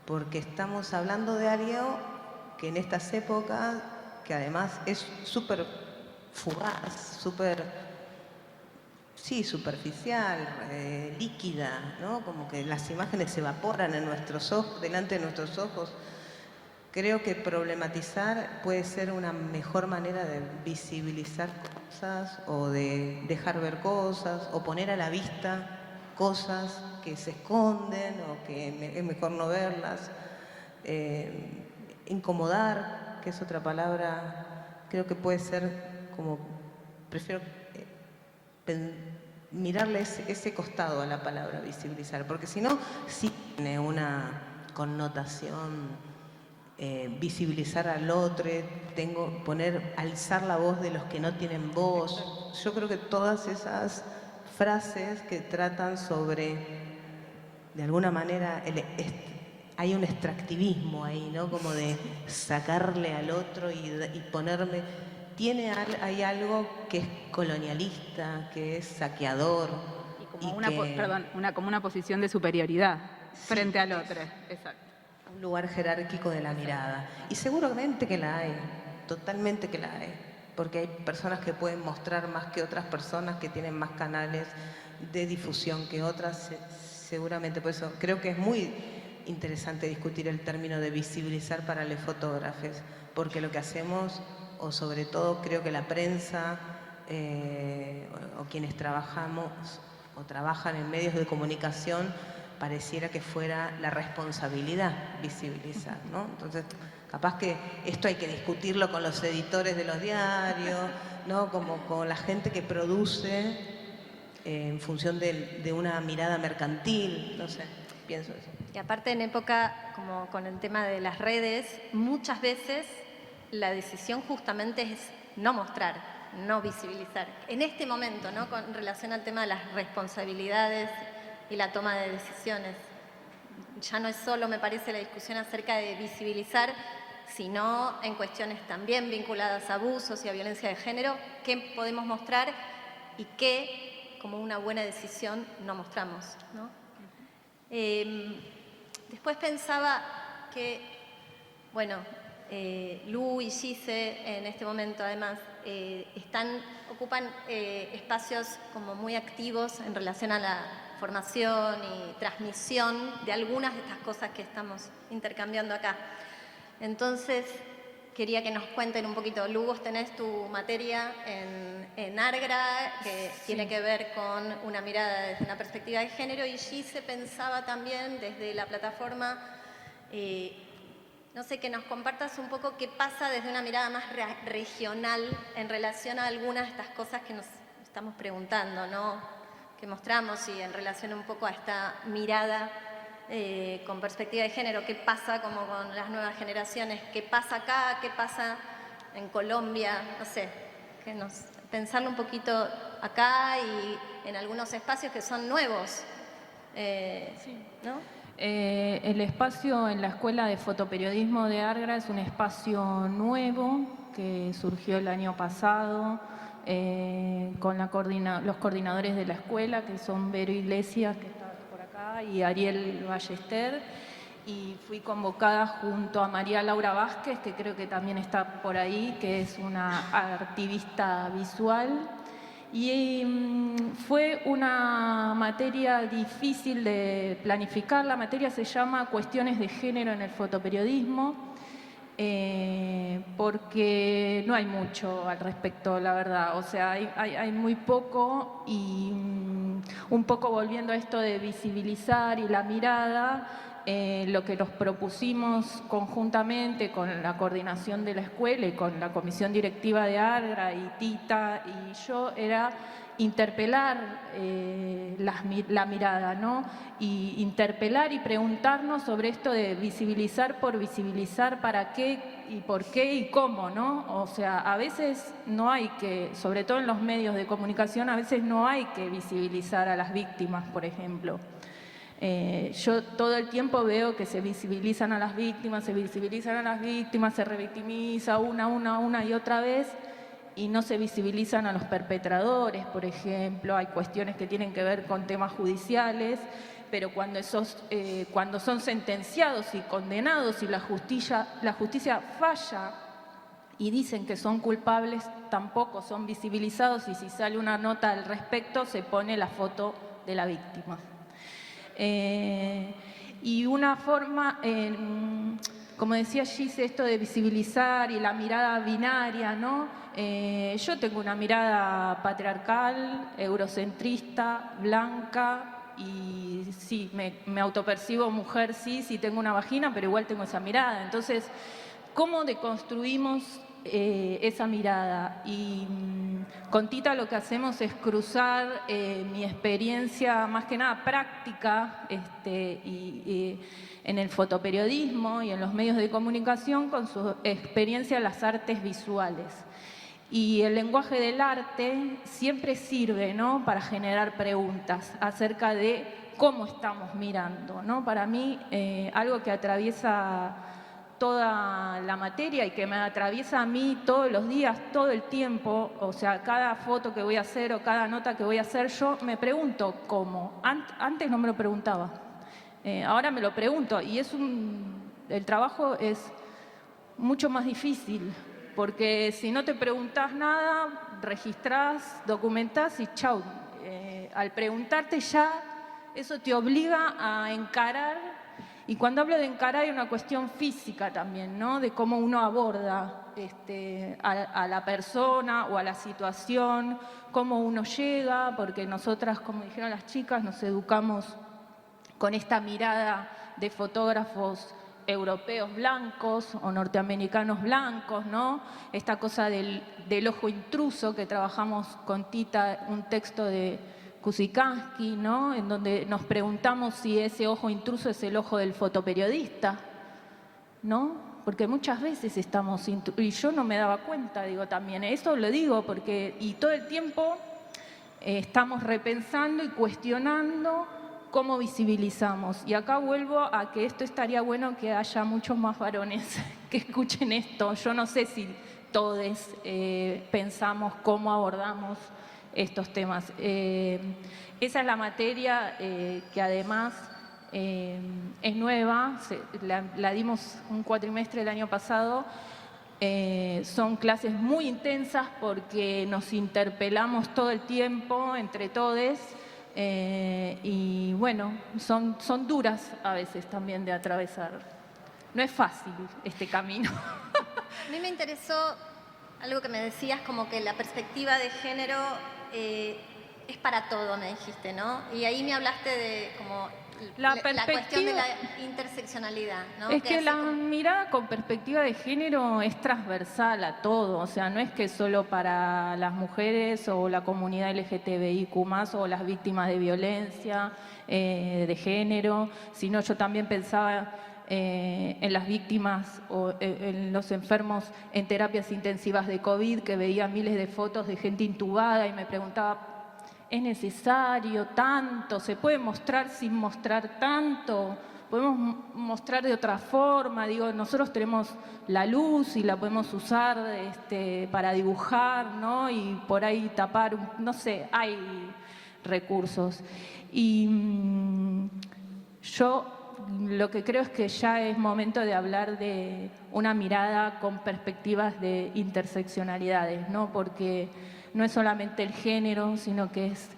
Speaker 4: porque estamos hablando de algo que en estas épocas, que además es súper fugaz, superficial, líquida, ¿no? Como que las imágenes se evaporan en nuestros ojos, delante de nuestros ojos. Creo que problematizar puede ser una mejor manera de visibilizar cosas o de dejar ver cosas o poner a la vista cosas que se esconden o que es mejor no verlas. Incomodar, que es otra palabra, creo que puede ser como, prefiero mirarle ese costado a la palabra visibilizar, porque si no, sí tiene una connotación. Visibilizar al otro, alzar la voz de los que no tienen voz. Yo creo que todas esas frases que tratan sobre, de alguna manera, hay un extractivismo ahí, ¿no? Como de sacarle al otro y ponerme. Hay algo que es colonialista, que es saqueador.
Speaker 3: Y como una posición de superioridad frente al otro. Exacto.
Speaker 4: Un lugar jerárquico de la mirada. Y seguramente que la hay, totalmente que la hay, porque hay personas que pueden mostrar más que otras personas, que tienen más canales de difusión que otras, seguramente. Por eso creo que es muy interesante discutir el término de visibilizar para los fotógrafos, porque lo que hacemos, o sobre todo creo que la prensa o quienes trabajamos o trabajan en medios de comunicación, pareciera que fuera la responsabilidad visibilizar, ¿no? Entonces, capaz que esto hay que discutirlo con los editores de los diarios, ¿no? Como con la gente que produce en función de una mirada mercantil, no sé, pienso eso.
Speaker 1: Y aparte en época, como con el tema de las redes, muchas veces la decisión justamente es no mostrar, no visibilizar. En este momento, ¿no? Con relación al tema de las responsabilidades y la toma de decisiones. Ya no es solo, me parece, la discusión acerca de visibilizar, sino en cuestiones también vinculadas a abusos y a violencia de género, qué podemos mostrar y qué, como una buena decisión, no mostramos, ¿no? Después pensaba que, bueno, Lu y Gise en este momento además ocupan espacios como muy activos en relación a la formación y transmisión de algunas de estas cosas que estamos intercambiando acá. Entonces, quería que nos cuenten un poquito. Lu, vos tenés tu materia en ARGRA, que tiene que ver con una mirada desde una perspectiva de género, y Gise pensaba también desde la plataforma, no sé, que nos compartas un poco qué pasa desde una mirada más regional en relación a algunas de estas cosas que nos estamos preguntando, ¿no? Que mostramos y en relación un poco a esta mirada con perspectiva de género, qué pasa como con las nuevas generaciones, qué pasa acá, qué pasa en Colombia, no sé, pensarlo un poquito acá y en algunos espacios que son nuevos, ¿no?
Speaker 2: El espacio en la Escuela de Fotoperiodismo de ARGRA es un espacio nuevo que surgió el año pasado con los coordinadores de la escuela, que son Vero Iglesias, que está por acá, y Ariel Ballester, y fui convocada junto a María Laura Vázquez, que creo que también está por ahí, que es una activista visual. Y fue una materia difícil de planificar. La materia se llama Cuestiones de Género en el Fotoperiodismo, porque no hay mucho al respecto, la verdad. O sea, hay muy poco, y un poco volviendo a esto de visibilizar y la mirada, lo que nos propusimos conjuntamente con la coordinación de la escuela y con la comisión directiva de ARGRA y Tita y yo era interpelar la mirada, ¿no? Y interpelar y preguntarnos sobre esto de visibilizar por visibilizar, para qué y por qué y cómo, ¿no? O sea, a veces no hay que, sobre todo en los medios de comunicación, a veces no hay que visibilizar a las víctimas, por ejemplo. Yo todo el tiempo veo que se visibilizan a las víctimas, se revictimiza una y otra vez, y no se visibilizan a los perpetradores, por ejemplo. Hay cuestiones que tienen que ver con temas judiciales, pero cuando son sentenciados y condenados y la justicia falla y dicen que son culpables, tampoco son visibilizados, y si sale una nota al respecto se pone la foto de la víctima. Y una forma, como decía Gise, esto de visibilizar y la mirada binaria, ¿no? Yo tengo una mirada patriarcal, eurocentrista, blanca, y sí, me autopercibo mujer, sí tengo una vagina, pero igual tengo esa mirada. Entonces, ¿cómo deconstruimos esa mirada? Y con Tita lo que hacemos es cruzar mi experiencia, más que nada práctica, y en el fotoperiodismo y en los medios de comunicación, con su experiencia en las artes visuales. Y el lenguaje del arte siempre sirve, ¿no?, para generar preguntas acerca de cómo estamos mirando, ¿no? Para mí, algo que atraviesa toda la materia y que me atraviesa a mí todos los días, todo el tiempo, o sea, cada foto que voy a hacer o cada nota que voy a hacer, yo me pregunto cómo. Antes no me lo preguntaba, ahora me lo pregunto, y el trabajo es mucho más difícil, porque si no te preguntás nada, registrás, documentás y chau. Al preguntarte ya, eso te obliga a encarar, y cuando hablo de encarar hay una cuestión física también, ¿no? De cómo uno aborda a la persona o a la situación, cómo uno llega, porque nosotras, como dijeron las chicas, nos educamos con esta mirada de fotógrafos europeos blancos o norteamericanos blancos, ¿no? Esta cosa del ojo intruso, que trabajamos con Tita, un texto de Kusikansky, ¿no? En donde nos preguntamos si ese ojo intruso es el ojo del fotoperiodista, ¿no? Porque muchas veces estamos, y yo no me daba cuenta, digo también, eso lo digo porque, y todo el tiempo estamos repensando y cuestionando cómo visibilizamos. Y acá vuelvo a que esto estaría bueno que haya muchos más varones que escuchen esto. Yo no sé si todos pensamos cómo abordamos estos temas. Esa es la materia que además es nueva, la dimos un cuatrimestre el año pasado. Son clases muy intensas porque nos interpelamos todo el tiempo entre todes. Y bueno, son duras a veces también de atravesar. No es fácil este camino.
Speaker 1: A mí me interesó algo que me decías, como que la perspectiva de género es para todo, me dijiste, ¿no? Y ahí me hablaste de como la cuestión de la interseccionalidad, ¿no?
Speaker 2: Es que la mirada con perspectiva de género es transversal a todo, o sea, no es que solo para las mujeres o la comunidad LGTBIQ+, o las víctimas de violencia de género, sino yo también pensaba en las víctimas o en los enfermos en terapias intensivas de COVID, que veía miles de fotos de gente intubada y me preguntaba, ¿es necesario tanto? ¿Se puede mostrar sin mostrar tanto? ¿Podemos mostrar de otra forma? Digo, nosotros tenemos la luz y la podemos usar para dibujar, ¿no? Y por ahí tapar, no sé, hay recursos. Y yo lo que creo es que ya es momento de hablar de una mirada con perspectivas de interseccionalidades, ¿no? Porque no es solamente el género, sino que es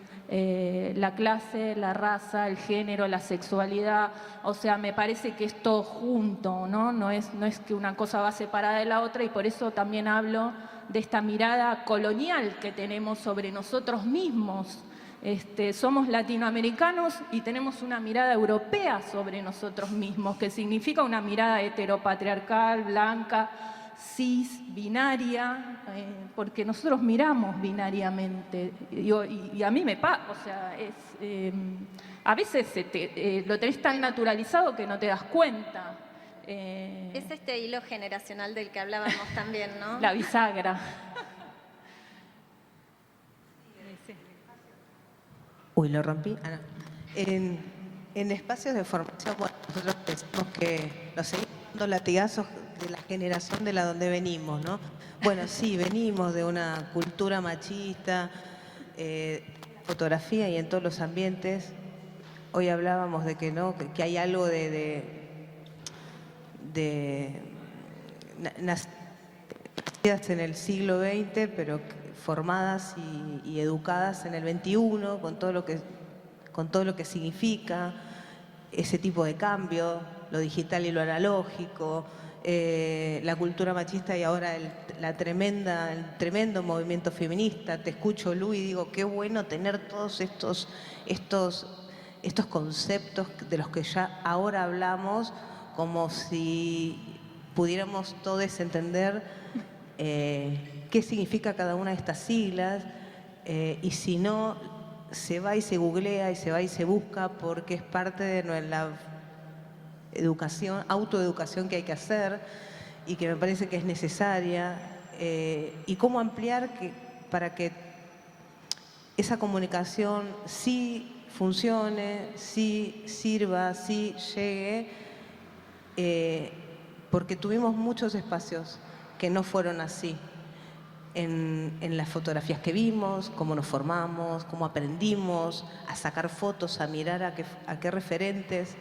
Speaker 2: la clase, la raza, el género, la sexualidad. O sea, me parece que es todo junto, ¿no? No es que una cosa va separada de la otra, y por eso también hablo de esta mirada colonial que tenemos sobre nosotros mismos. Somos latinoamericanos y tenemos una mirada europea sobre nosotros mismos, que significa una mirada heteropatriarcal, blanca, cis, binaria, porque nosotros miramos binariamente. Y a mí me pasa, o sea, a veces lo tenés tan naturalizado que no te das cuenta.
Speaker 1: Es este hilo generacional del que hablábamos también, ¿no?
Speaker 2: La bisagra.
Speaker 4: Uy, lo rompí. Ah, no. En espacios de formación, bueno, nosotros pensamos que nos seguimos dando latigazos de la generación de la donde venimos, ¿no? Bueno, sí, venimos de una cultura machista, fotografía y en todos los ambientes. Hoy hablábamos de que no, que hay algo nacidas en el siglo XX, pero formadas y educadas en el XXI, con todo lo que significa ese tipo de cambio, lo digital y lo analógico, la cultura machista y ahora el tremendo movimiento feminista. Te escucho, Lu, y digo, qué bueno tener todos estos conceptos de los que ya ahora hablamos, como si pudiéramos todos entender qué significa cada una de estas siglas, y si no, se va y se googlea y se va y se busca, porque es parte de la autoeducación que hay que hacer y que me parece que es necesaria, y cómo ampliar para que esa comunicación sí funcione, sí sirva, sí llegue, porque tuvimos muchos espacios que no fueron así. En las fotografías que vimos, cómo nos formamos, cómo aprendimos a sacar fotos, a mirar a qué referentes.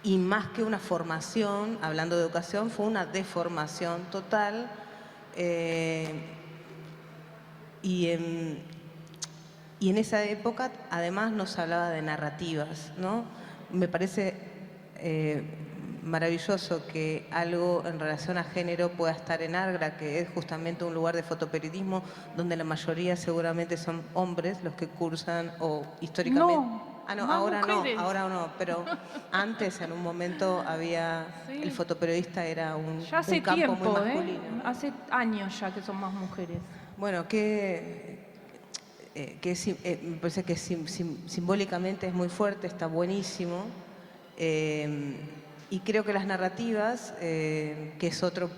Speaker 4: y más que una formación, hablando de educación, fue una deformación total. Y en esa época, además, nos hablaba de narrativas, ¿no? Me parece maravilloso que algo en relación a género pueda estar en Agra, que es justamente un lugar de fotoperiodismo donde la mayoría seguramente son hombres los que cursan, o históricamente...
Speaker 2: No,
Speaker 4: no,
Speaker 2: más
Speaker 4: ahora
Speaker 2: mujeres.
Speaker 4: no, ahora no, pero antes en un momento había...
Speaker 2: Sí.
Speaker 4: El fotoperiodista era
Speaker 2: Ya hace
Speaker 4: un campo
Speaker 2: tiempo,
Speaker 4: muy masculino.
Speaker 2: hace años ya que son más mujeres.
Speaker 4: Bueno, me parece que simbólicamente es muy fuerte, está buenísimo. Y creo que las narrativas, que es otro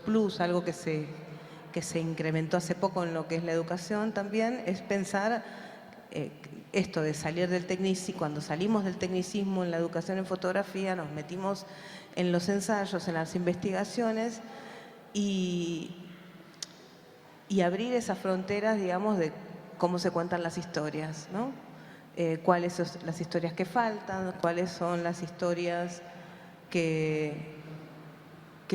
Speaker 4: plus, algo que se incrementó hace poco en lo que es la educación también, es pensar esto de salir del tecnicismo. Cuando salimos del tecnicismo en la educación en fotografía, nos metimos en los ensayos, en las investigaciones y abrir esas fronteras, digamos, de cómo se cuentan las historias, ¿no? Cuáles son las historias que faltan, cuáles son las historias que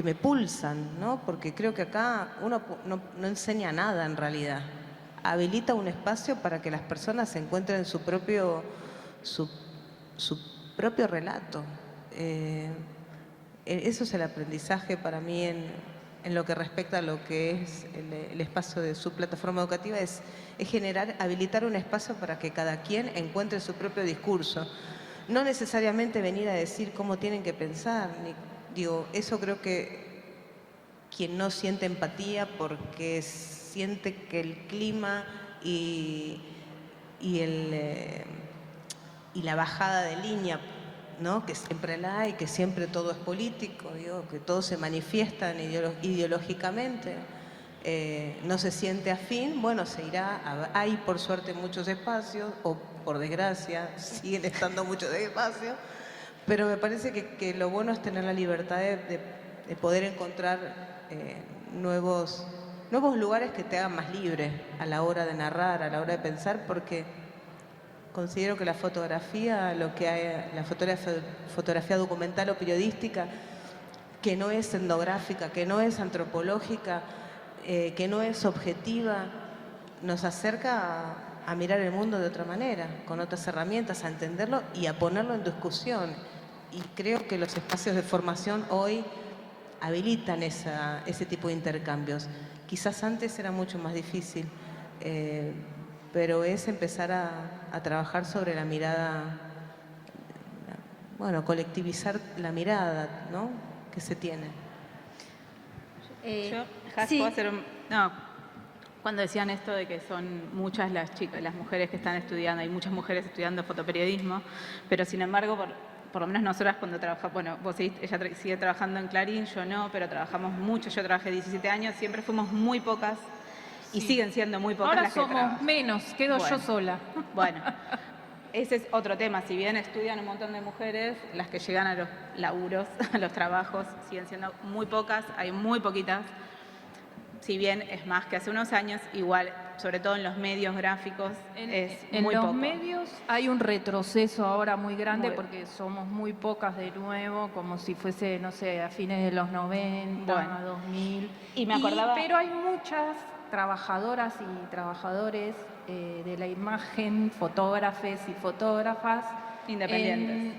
Speaker 4: me pulsan, ¿no? Porque creo que acá uno no enseña nada en realidad. Habilita un espacio para que las personas se encuentren su propio relato. Eso es el aprendizaje para mí en lo que respecta a lo que es el espacio de su plataforma educativa, es habilitar un espacio para que cada quien encuentre su propio discurso. No necesariamente venir a decir cómo tienen que pensar. Eso creo que quien no siente empatía porque siente que el clima y la bajada de línea, ¿no? Que siempre la hay, que siempre todo es político, que todos se manifiestan ideológicamente, no se siente afín, bueno, se irá. Hay por suerte muchos espacios, o por desgracia siguen estando muchos espacios, pero me parece que lo bueno es tener la libertad de poder encontrar nuevos lugares que te hagan más libre a la hora de narrar, a la hora de pensar, porque considero que la fotografía, la fotografía documental o periodística, que no es etnográfica, que no es antropológica, que no es objetiva, nos acerca a mirar el mundo de otra manera, con otras herramientas, a entenderlo y a ponerlo en discusión. Y creo que los espacios de formación hoy habilitan ese tipo de intercambios. Quizás antes era mucho más difícil, pero es empezar a trabajar sobre la mirada, bueno, colectivizar la mirada, ¿no?, que se tiene.
Speaker 1: Sí.
Speaker 3: ¿Puedo hacer cuando decían esto de que son muchas las mujeres que están estudiando, hay muchas mujeres estudiando fotoperiodismo, pero sin embargo, por lo menos nosotras cuando trabajamos, bueno, ella sigue trabajando en Clarín, yo no, pero trabajamos mucho, yo trabajé 17 años, siempre fuimos muy pocas. Y siguen siendo muy pocas
Speaker 2: Ahora
Speaker 3: las que
Speaker 2: somos
Speaker 3: trabajan.
Speaker 2: menos, quedo yo sola.
Speaker 3: Bueno, ese es otro tema. Si bien estudian un montón de mujeres, las que llegan a los laburos, a los trabajos, siguen siendo muy pocas, hay muy poquitas. Si bien es más que hace unos años, igual, sobre todo en los medios gráficos, es muy poco.
Speaker 2: En los medios hay un retroceso ahora muy grande porque somos muy pocas de nuevo, como si fuese, no sé, a fines de los 90, 2000.
Speaker 3: Y me acordaba...
Speaker 2: Pero hay muchas trabajadoras y trabajadores de la imagen, fotógrafes y fotógrafas
Speaker 3: independientes,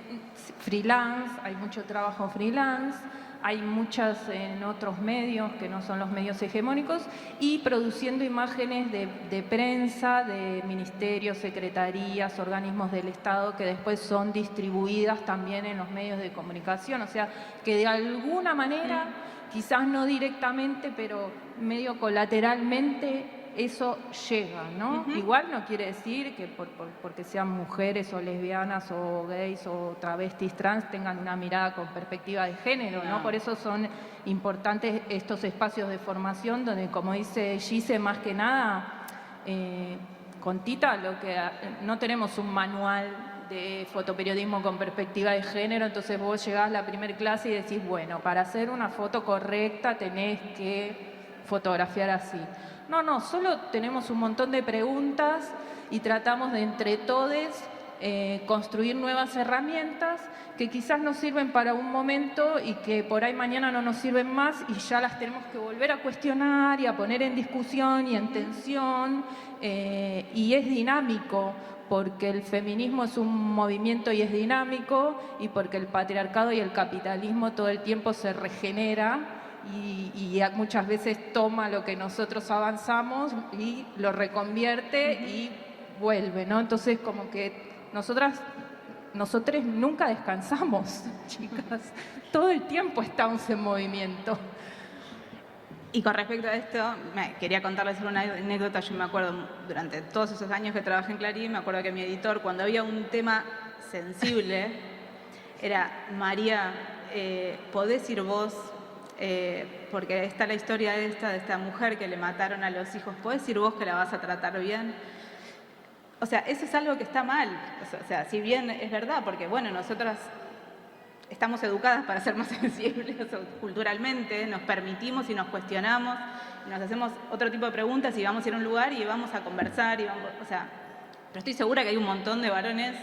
Speaker 2: freelance, hay mucho trabajo freelance, hay muchas en otros medios que no son los medios hegemónicos y produciendo imágenes de prensa, de ministerios, secretarías, organismos del Estado que después son distribuidas también en los medios de comunicación, o sea que de alguna manera, quizás no directamente, pero medio colateralmente eso llega, ¿no? Igual no quiere decir que porque sean mujeres o lesbianas o gays o travestis trans tengan una mirada con perspectiva de género, ¿no? Por eso son importantes estos espacios de formación donde, como dice Gise, más que nada, con Tita, no tenemos un manual de fotoperiodismo con perspectiva de género, entonces vos llegás a la primera clase y decís, bueno, para hacer una foto correcta tenés que fotografiar así. No, solo tenemos un montón de preguntas y tratamos de entre todos construir nuevas herramientas que quizás nos sirven para un momento y que por ahí mañana no nos sirven más y ya las tenemos que volver a cuestionar y a poner en discusión y en tensión, y es dinámico, porque el feminismo es un movimiento y es dinámico, y porque el patriarcado y el capitalismo todo el tiempo se regenera y muchas veces toma lo que nosotros avanzamos y lo reconvierte y vuelve, ¿no? Entonces, como que nosotros nunca descansamos, chicas. Todo el tiempo estamos en movimiento.
Speaker 3: Y con respecto a esto, quería contarles una anécdota. Yo me acuerdo, durante todos esos años que trabajé en Clarín, me acuerdo que mi editor, cuando había un tema sensible, era: María, ¿podés ir vos? Porque está la historia de esta mujer que le mataron a los hijos. ¿Podés ir vos que la vas a tratar bien? O sea, eso es algo que está mal. O sea, si bien es verdad, porque bueno, nosotras estamos educadas para ser más sensibles culturalmente, nos permitimos y nos cuestionamos, y nos hacemos otro tipo de preguntas y vamos a ir a un lugar y vamos a conversar, o sea, pero estoy segura que hay un montón de varones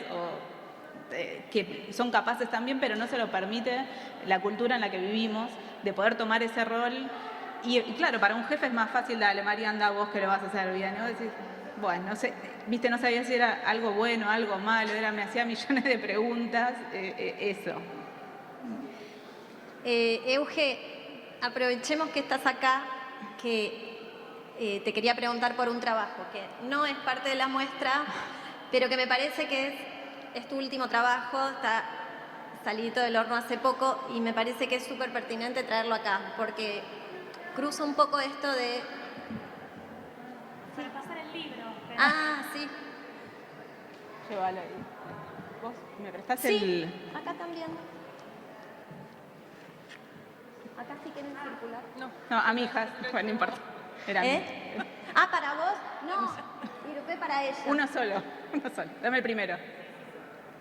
Speaker 3: que son capaces también, pero no se lo permite la cultura en la que vivimos, de poder tomar ese rol. Y claro, para un jefe es más fácil: dale, María, anda vos que lo vas a hacer bien. Y vos decís, bueno, no sé, viste, no sabía si era algo bueno, algo malo, me hacía millones de preguntas, eso.
Speaker 1: Euge, aprovechemos que estás acá, que te quería preguntar por un trabajo que no es parte de la muestra, pero que me parece que es tu último trabajo, está salidito del horno hace poco, y me parece que es súper pertinente traerlo acá, porque cruza un poco esto de...
Speaker 5: Para pasar el libro. Pero...
Speaker 1: Ah, sí.
Speaker 3: Llévalo ahí. ¿Vos me prestás
Speaker 1: Sí, acá también. Acá sí quieren circular.
Speaker 3: No, a mi hija, bueno, no importa. Era
Speaker 1: Ah, ¿para vos? No, Irupé para ella.
Speaker 3: uno solo. Dame el primero.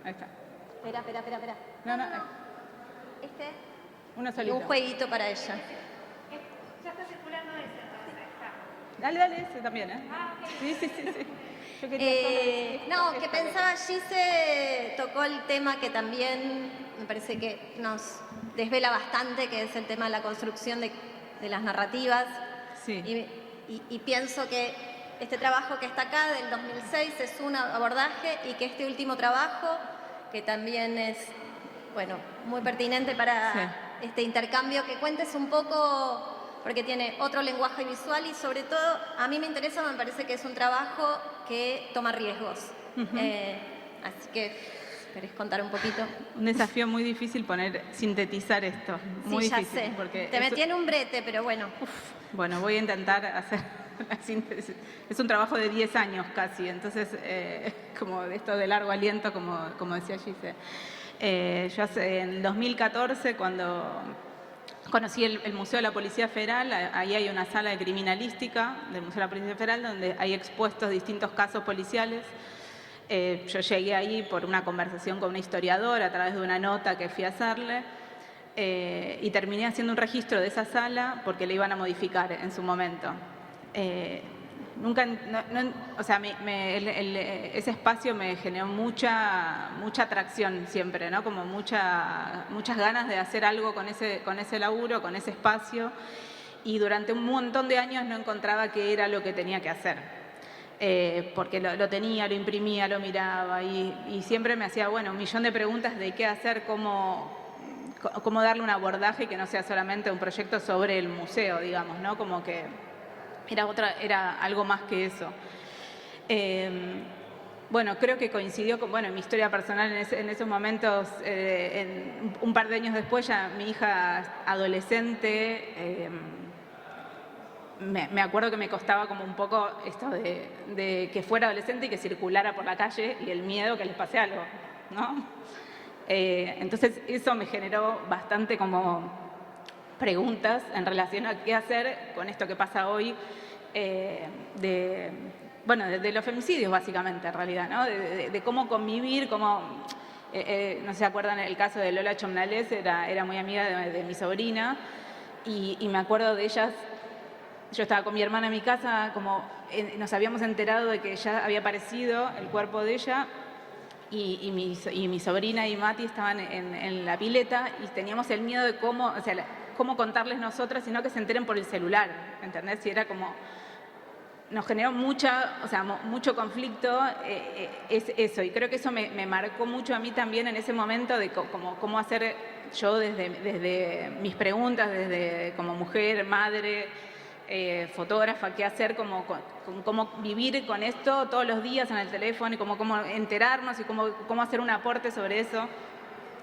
Speaker 3: Ahí está.
Speaker 1: Espera.
Speaker 3: No.
Speaker 1: Este.
Speaker 3: Uno
Speaker 1: Y
Speaker 3: solito.
Speaker 1: un jueguito para ella.
Speaker 5: ya está circulando ese, entonces. Está.
Speaker 3: Dale, ese también, ¿eh?
Speaker 5: Ah, ok.
Speaker 3: Sí. Yo quería
Speaker 1: No, que pensaba, Gise tocó el tema que también me parece que nos desvela bastante, que es el tema de la construcción de las narrativas.
Speaker 3: Sí.
Speaker 1: Y pienso que este trabajo que está acá, del 2006, es un abordaje, y que este último trabajo, que también es, bueno, muy pertinente para este intercambio, que cuentes un poco... porque tiene otro lenguaje visual y sobre todo, a mí me interesa, me parece que es un trabajo que toma riesgos. Así que, ¿querés contar un poquito?
Speaker 3: Un desafío muy difícil sintetizar esto. Muy
Speaker 1: sí, ya
Speaker 3: difícil.
Speaker 1: sé.
Speaker 3: Porque
Speaker 1: Te metí en un brete, pero bueno.
Speaker 3: Bueno, voy a intentar hacer la síntesis. Es un trabajo de 10 años casi, entonces, como de esto de largo aliento, como decía Gise. Yo en el 2014, cuando... conocí el Museo de la Policía Federal. Ahí hay una sala de criminalística del Museo de la Policía Federal donde hay expuestos distintos casos policiales. Yo llegué ahí por una conversación con una historiadora a través de una nota que fui a hacerle, y terminé haciendo un registro de esa sala porque la iban a modificar en su momento. Ese espacio me generó mucha atracción siempre, ¿no? Como muchas ganas de hacer algo con ese laburo, con ese espacio, y durante un montón de años no encontraba qué era lo que tenía que hacer, porque lo tenía, lo imprimía, lo miraba, y siempre me hacía, un millón de preguntas de qué hacer, cómo darle un abordaje que no sea solamente un proyecto sobre el museo, digamos, ¿no? Como que era algo más que eso. Creo que coincidió con mi historia personal en esos momentos. Un par de años después, ya mi hija adolescente, me acuerdo que me costaba como un poco esto de que fuera adolescente y que circulara por la calle, y el miedo que les pase algo, ¿no? Entonces eso me generó bastante como preguntas en relación a qué hacer con esto que pasa hoy, de los femicidios básicamente, en realidad, ¿no? De cómo convivir, no se acuerdan el caso de Lola Chomnales, era muy amiga de mi sobrina, y me acuerdo de ellas. Yo estaba con mi hermana en mi casa, nos habíamos enterado de que ya había aparecido el cuerpo de ella, y mi sobrina y Mati estaban en la pileta y teníamos el miedo de cómo, o sea, cómo contarles nosotras, sino que se enteren por el celular, ¿entendés? Y era como, nos generó mucho conflicto es eso, y creo que eso me marcó mucho a mí también en ese momento de cómo hacer yo desde mis preguntas, desde como mujer, madre, fotógrafa, qué hacer, cómo vivir con esto todos los días en el teléfono y cómo enterarnos y cómo hacer un aporte sobre eso.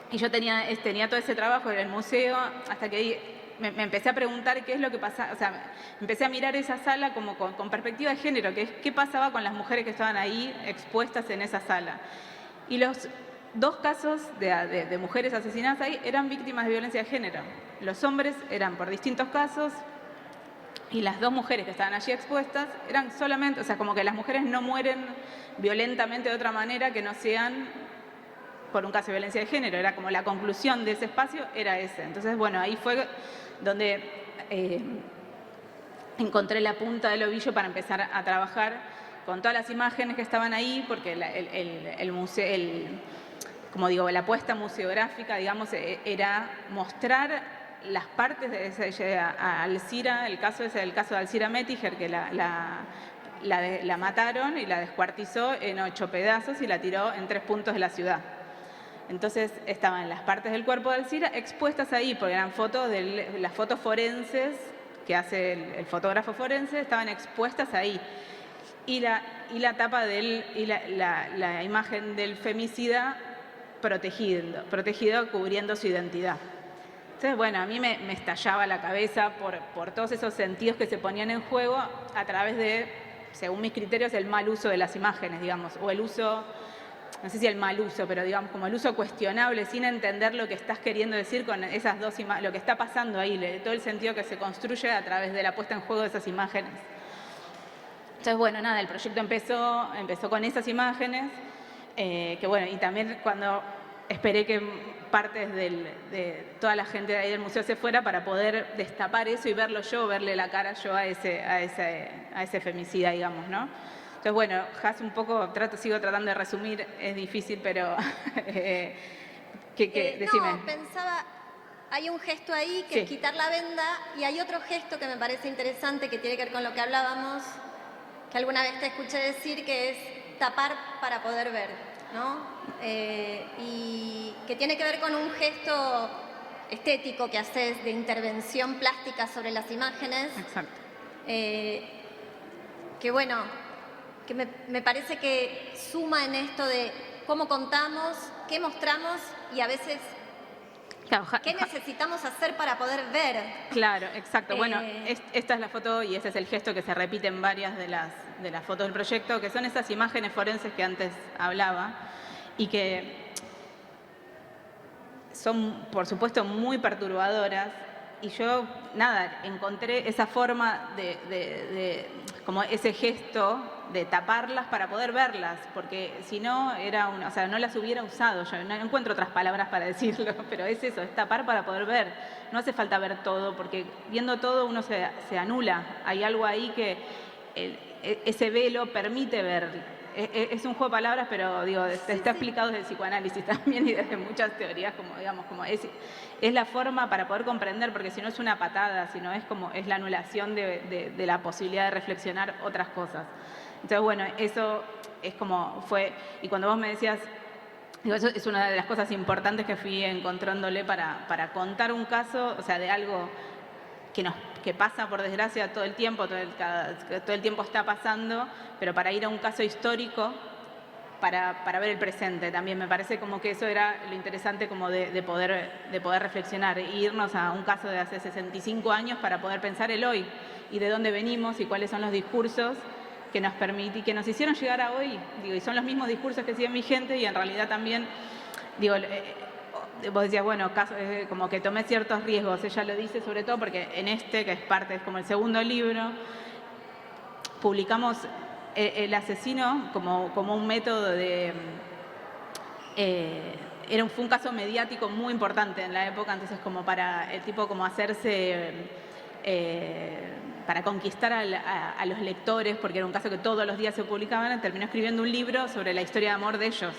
Speaker 3: Y yo tenía todo ese trabajo en el museo hasta que me empecé a preguntar qué es lo que pasaba, o sea, empecé a mirar esa sala como con perspectiva de género, que es qué pasaba con las mujeres que estaban ahí expuestas en esa sala. Y los 2 casos de mujeres asesinadas ahí eran víctimas de violencia de género. Los hombres eran por distintos casos y las 2 mujeres que estaban allí expuestas eran solamente, o sea, como que las mujeres no mueren violentamente de otra manera que no sean por un caso de violencia de género. Era como la conclusión de ese espacio, era ese. Entonces, bueno, ahí fue donde encontré la punta del ovillo para empezar a trabajar con todas las imágenes que estaban ahí, porque el museo, como digo, la apuesta museográfica, digamos, era mostrar las partes de Alcira. El caso es el caso de Alcira Mettiger, que la mataron y la descuartizó en 8 pedazos y la tiró en 3 puntos de la ciudad. Entonces estaban las partes del cuerpo de Alcira expuestas ahí, porque eran fotos las fotos forenses que hace el fotógrafo forense, estaban expuestas ahí. Y la tapa la imagen del femicida protegido cubriendo su identidad. Entonces, bueno, a mí me estallaba la cabeza por todos esos sentidos que se ponían en juego a través de, según mis criterios, el mal uso de las imágenes, digamos, o el uso, no sé si el mal uso, pero digamos como el uso cuestionable, sin entender lo que estás queriendo decir con esas 2 imágenes, lo que está pasando ahí, todo el sentido que se construye a través de la puesta en juego de esas imágenes. Entonces, bueno, nada, el proyecto empezó con esas imágenes, que bueno, y también cuando esperé que partes de toda la gente de ahí del museo se fuera para poder destapar eso y verlo yo, verle la cara yo a ese femicida, digamos, ¿no? Entonces, bueno, Has, un poco sigo tratando de resumir, es difícil, pero decime.
Speaker 1: No, pensaba, hay un gesto ahí que
Speaker 3: Sí.
Speaker 1: es quitar la venda, y hay otro gesto que me parece interesante que tiene que ver con lo que hablábamos, que alguna vez te escuché decir, que es tapar para poder ver, ¿no? Y que tiene que ver con un gesto estético que haces de intervención plástica sobre las imágenes.
Speaker 3: Exacto.
Speaker 1: Que bueno, que me parece que suma en esto de cómo contamos, qué mostramos y a veces
Speaker 3: Claro,
Speaker 1: qué necesitamos hacer para poder ver.
Speaker 3: Claro, exacto. Bueno, esta es la foto y ese es el gesto que se repite en varias de las fotos del proyecto, que son esas imágenes forenses que antes hablaba y que son, por supuesto, muy perturbadoras. Y yo, nada, encontré esa forma como ese gesto de taparlas para poder verlas, porque si no, o sea, no las hubiera usado. Yo no encuentro otras palabras para decirlo, pero es eso, es tapar para poder ver. No hace falta ver todo, porque viendo todo uno se anula. Hay algo ahí que ese velo permite ver. Es un juego de palabras, pero digo, está explicado desde el psicoanálisis también y desde muchas teorías, como es la forma para poder comprender, porque si no es una patada, sino es la anulación de la posibilidad de reflexionar otras cosas. Entonces, bueno, eso es como fue, y cuando vos me decías, digo, eso es una de las cosas importantes que fui encontrándole para contar un caso, o sea, de algo que pasa por desgracia todo el tiempo, todo el tiempo está pasando, pero para ir a un caso histórico, para ver el presente también. Me parece como que eso era lo interesante como de poder reflexionar, e irnos a un caso de hace 65 años para poder pensar el hoy y de dónde venimos y cuáles son los discursos que nos permiten, que nos hicieron llegar a hoy. Digo, y son los mismos discursos que siguen vigentes y en realidad también, digo, vos decías, bueno, como que tomé ciertos riesgos, ella lo dice sobre todo porque en que es como el segundo libro, publicamos el asesino como un método fue un caso mediático muy importante en la época, entonces como para el tipo como hacerse, para conquistar a los lectores, porque era un caso que todos los días se publicaban, terminó escribiendo un libro sobre la historia de amor de ellos,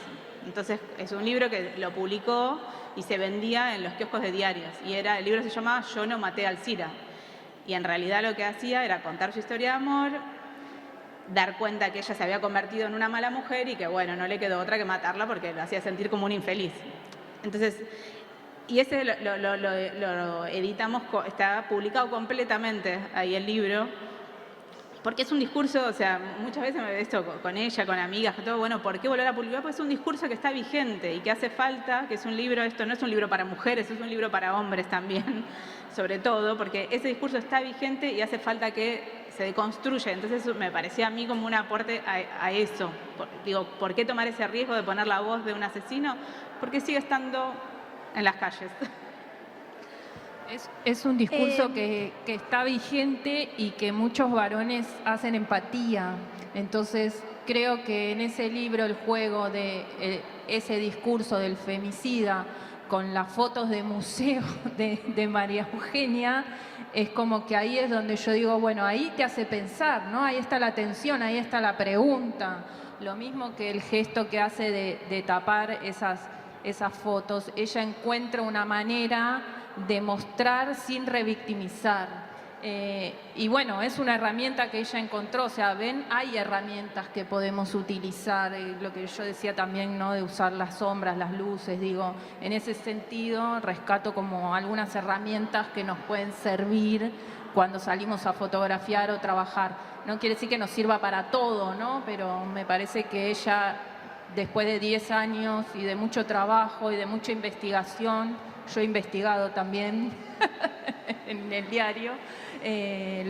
Speaker 3: Entonces es un libro que lo publicó y se vendía en los kioscos de diarios. Y el libro se llamaba Yo no maté a Alcira. Y en realidad lo que hacía era contar su historia de amor, dar cuenta que ella se había convertido en una mala mujer y que, bueno, no le quedó otra que matarla porque lo hacía sentir como un infeliz. Entonces, y ese lo editamos, está publicado completamente ahí el libro, porque es un discurso, o sea, muchas veces me veo esto con ella, con amigas, con todo, bueno, ¿por qué volver a publicar? Porque es un discurso que está vigente y que hace falta, que es un libro, esto no es un libro para mujeres, es un libro para hombres también, sobre todo, porque ese discurso está vigente y hace falta que se deconstruya. Entonces eso me parecía a mí como un aporte a eso. Digo, ¿por qué tomar ese riesgo de poner la voz de un asesino? Porque sigue estando en las calles.
Speaker 2: Es un discurso que está vigente y que muchos varones hacen empatía. Entonces, creo que en ese libro el juego de ese discurso del femicida con las fotos de museo de María Eugenia, es como que ahí es donde yo digo, bueno, ahí te hace pensar, ¿no? Ahí está la tensión, ahí está la pregunta. Lo mismo que el gesto que hace de tapar esas fotos. Ella encuentra una manera de mostrar sin revictimizar. Y bueno, es una herramienta que ella encontró, o sea, ven, hay herramientas que podemos utilizar, lo que yo decía también, ¿no? De usar las sombras, las luces, digo, en ese sentido rescato como algunas herramientas que nos pueden servir cuando salimos a fotografiar o trabajar. No quiere decir que nos sirva para todo, ¿no? Pero me parece que ella, después de 10 años y de mucho trabajo y de mucha investigación, yo he investigado también en el diario,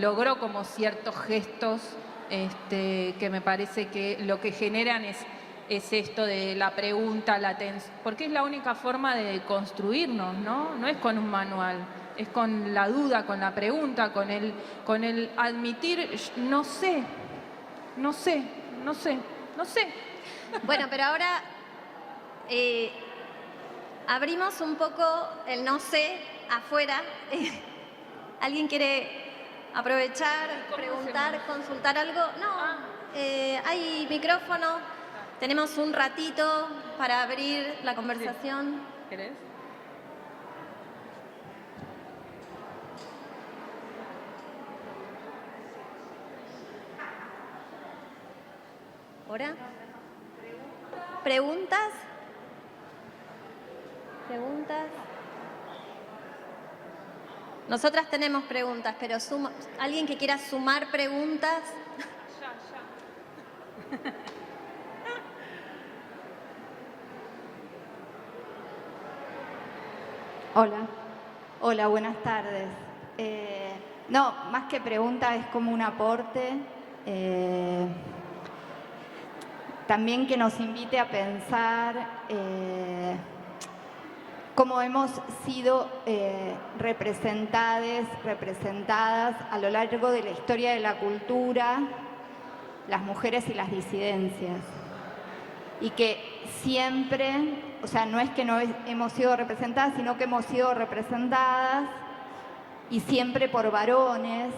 Speaker 2: logró como ciertos gestos que me parece que lo que generan es esto de la pregunta, la atención, porque es la única forma de construirnos, ¿no? No es con un manual, es con la duda, con la pregunta, con el admitir, no sé.
Speaker 1: Bueno, pero ahora abrimos un poco el no sé afuera. ¿Alguien quiere aprovechar, preguntar, consultar algo? No, hay micrófono, tenemos un ratito para abrir la conversación.
Speaker 3: ¿Querés?
Speaker 1: ¿Ahora? ¿Preguntas? ¿Preguntas? Nosotras tenemos preguntas, pero ¿alguien que quiera sumar preguntas?
Speaker 6: Hola, buenas tardes. No, más que pregunta es como un aporte. También que nos invite a pensar cómo hemos sido representadas a lo largo de la historia de la cultura, las mujeres y las disidencias. Y que siempre, o sea, no es que no hemos sido representadas, sino que hemos sido representadas y siempre por varones,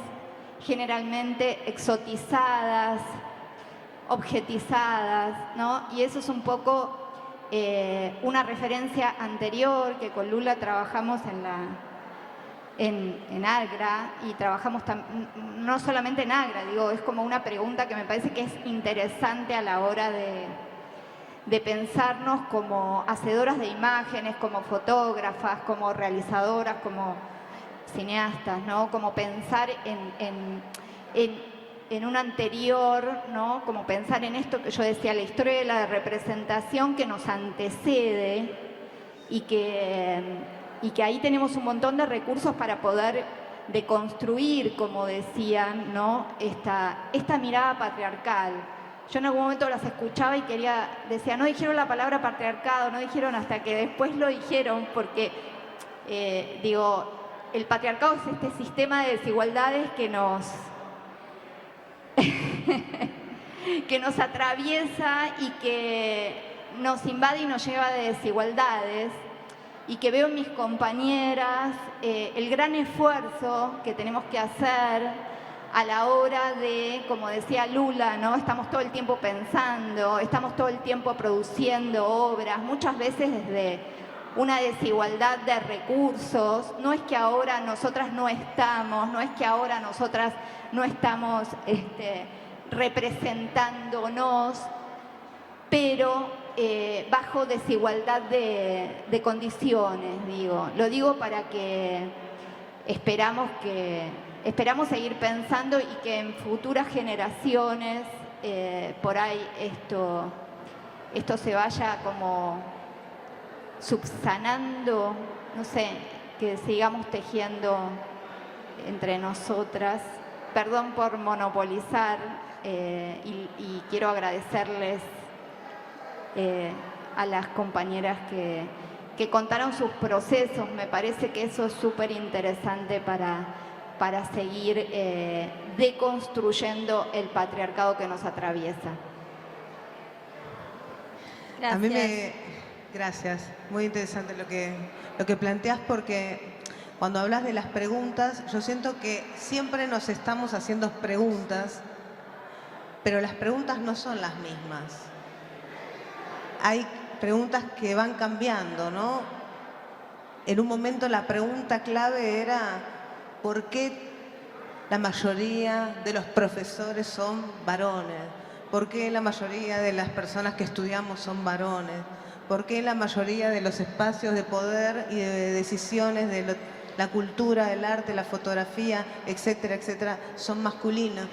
Speaker 6: generalmente exotizadas, objetizadas, ¿no? Y eso es un poco una referencia anterior que con Lula trabajamos en Agra y trabajamos no solamente en Agra, digo, es como una pregunta que me parece que es interesante a la hora de pensarnos como hacedoras de imágenes, como fotógrafas, como realizadoras, como cineastas, ¿no? Como pensar en un anterior, ¿no? Como pensar en esto que yo decía, la historia de la representación que nos antecede y que ahí tenemos un montón de recursos para poder deconstruir, como decían, ¿no? Esta mirada patriarcal. Yo en algún momento las escuchaba y decía, no dijeron la palabra patriarcado, no dijeron hasta que después lo dijeron, porque, digo, el patriarcado es este sistema de desigualdades que nos atraviesa y que nos invade y nos lleva de desigualdades, y que veo en mis compañeras el gran esfuerzo que tenemos que hacer a la hora de, como decía Lula, ¿no? Estamos todo el tiempo pensando, estamos todo el tiempo produciendo obras, muchas veces desde una desigualdad de recursos. No es que ahora nosotras no estamos, no es que ahora nosotras no estamos representándonos, pero bajo desigualdad de condiciones, digo. Lo digo para que esperamos seguir pensando y que en futuras generaciones por ahí esto se vaya como subsanando, no sé, que sigamos tejiendo entre nosotras. Perdón por monopolizar y quiero agradecerles a las compañeras que contaron sus procesos. Me parece que eso es súper interesante para seguir deconstruyendo el patriarcado que nos atraviesa.
Speaker 1: Gracias.
Speaker 4: Gracias, muy interesante lo que planteas, porque cuando hablas de las preguntas, yo siento que siempre nos estamos haciendo preguntas, pero las preguntas no son las mismas. Hay preguntas que van cambiando, ¿no? En un momento la pregunta clave era ¿por qué la mayoría de los profesores son varones? ¿Por qué la mayoría de las personas que estudiamos son varones? ¿Por qué la mayoría de los espacios de poder y de decisiones de la cultura, el arte, la fotografía, etcétera, etcétera, son masculinos?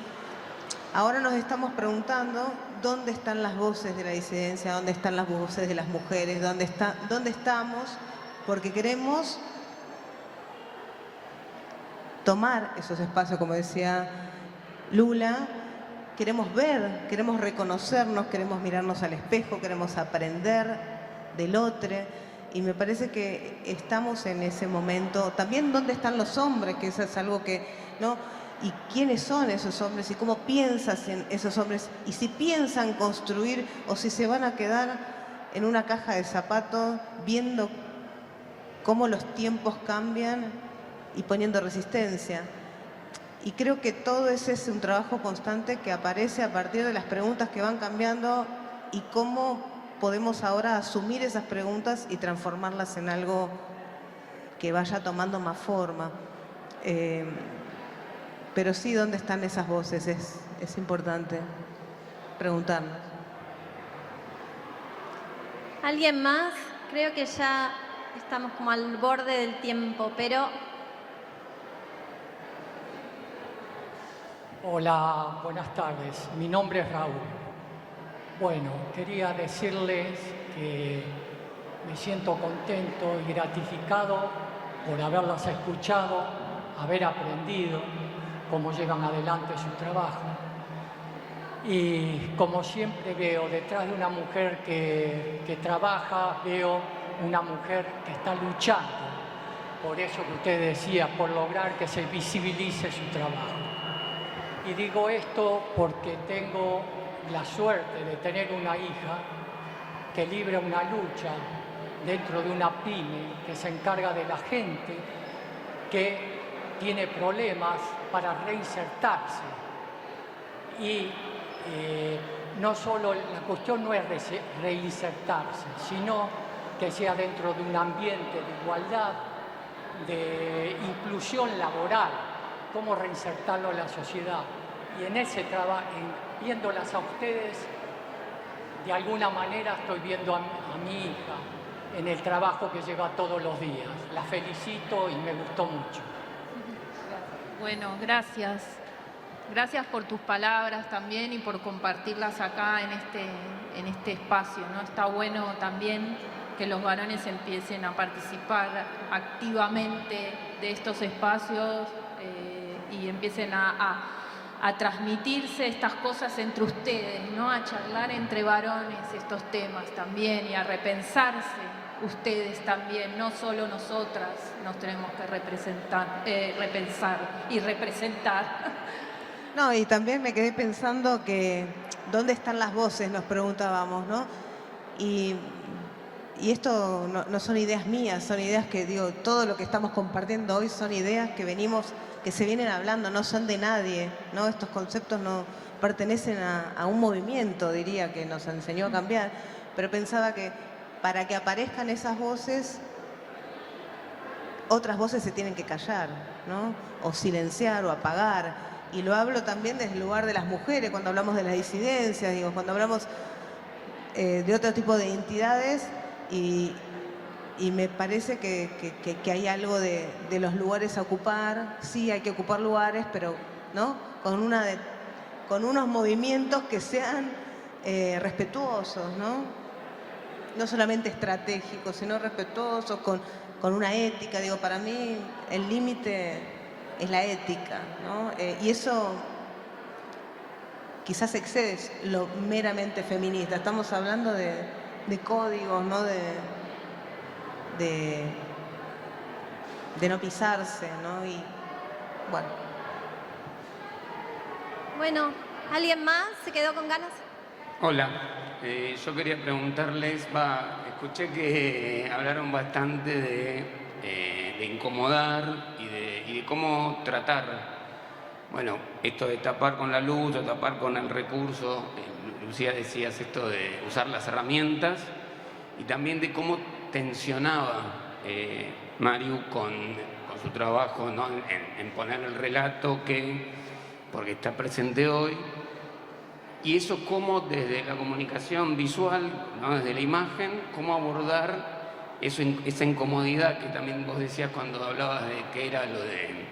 Speaker 4: Ahora nos estamos preguntando dónde están las voces de la disidencia, dónde están las voces de las mujeres, dónde estamos, porque queremos tomar esos espacios, como decía Lula, queremos ver, queremos reconocernos, queremos mirarnos al espejo, queremos aprender del otro, y me parece que estamos en ese momento. También dónde están los hombres, que eso es algo que, ¿no? Y quiénes son esos hombres y cómo piensas en esos hombres, y si piensan construir o si se van a quedar en una caja de zapatos viendo cómo los tiempos cambian y poniendo resistencia. Y creo que todo ese es un trabajo constante que aparece a partir de las preguntas que van cambiando y cómo podemos ahora asumir esas preguntas y transformarlas en algo que vaya tomando más forma. Pero sí, ¿dónde están esas voces? Es importante preguntarnos.
Speaker 1: ¿Alguien más? Creo que ya estamos como al borde del tiempo, pero...
Speaker 7: Hola, buenas tardes. Mi nombre es Raúl. Bueno, quería decirles que me siento contento y gratificado por haberlas escuchado, haber aprendido cómo llevan adelante su trabajo. Y como siempre veo detrás de una mujer que trabaja, veo una mujer que está luchando por eso que usted decía, por lograr que se visibilice su trabajo. Y digo esto porque tengo la suerte de tener una hija que libra una lucha dentro de una pyme que se encarga de la gente que tiene problemas para reinsertarse. Y no solo, la cuestión no es reinsertarse, sino que sea dentro de un ambiente de igualdad, de inclusión laboral, cómo reinsertarlo en la sociedad. Y en ese trabajo, viéndolas a ustedes, de alguna manera estoy viendo a mi hija en el trabajo que lleva todos los días. La felicito y me gustó mucho.
Speaker 2: Bueno, gracias. Gracias por tus palabras también y por compartirlas acá en este espacio, ¿no? Está bueno también que los varones empiecen a participar activamente de estos espacios y empiecen a transmitirse estas cosas entre ustedes, ¿no? A charlar entre varones estos temas también y a repensarse ustedes también, no solo nosotras nos tenemos que repensar y representar.
Speaker 4: No, y también me quedé pensando que ¿dónde están las voces? Nos preguntábamos, ¿no? Y esto no son ideas mías, son ideas que, digo, todo lo que estamos compartiendo hoy son ideas que que se vienen hablando, no son de nadie, ¿no? Estos conceptos no pertenecen a un movimiento, diría, que nos enseñó a cambiar, pero pensaba que para que aparezcan esas voces, otras voces se tienen que callar, ¿no? O silenciar o apagar. Y lo hablo también desde el lugar de las mujeres, cuando hablamos de las disidencias, digo, cuando hablamos de otro tipo de identidades, y me parece que hay algo de los lugares a ocupar. Sí, hay que ocupar lugares, pero ¿no? Con unos movimientos que sean respetuosos, ¿no? No solamente estratégicos, sino respetuosos, con una ética. Digo, para mí el límite es la ética, ¿no? Y eso quizás excede lo meramente feminista. Estamos hablando de códigos, ¿no? De no pisarse, ¿no? Y bueno.
Speaker 1: Bueno, ¿alguien más se quedó con ganas?
Speaker 8: Hola, yo quería preguntarles, escuché que hablaron bastante de incomodar y de cómo tratar, bueno, esto de tapar con la luz o tapar con el recurso. Lucía, decías esto de usar las herramientas, y también de cómo tensionaba Mariu con su trabajo, ¿no? en poner el relato porque está presente hoy. Y eso, cómo desde la comunicación visual, ¿no? Desde la imagen, cómo abordar esa incomodidad que también vos decías cuando hablabas de que era lo de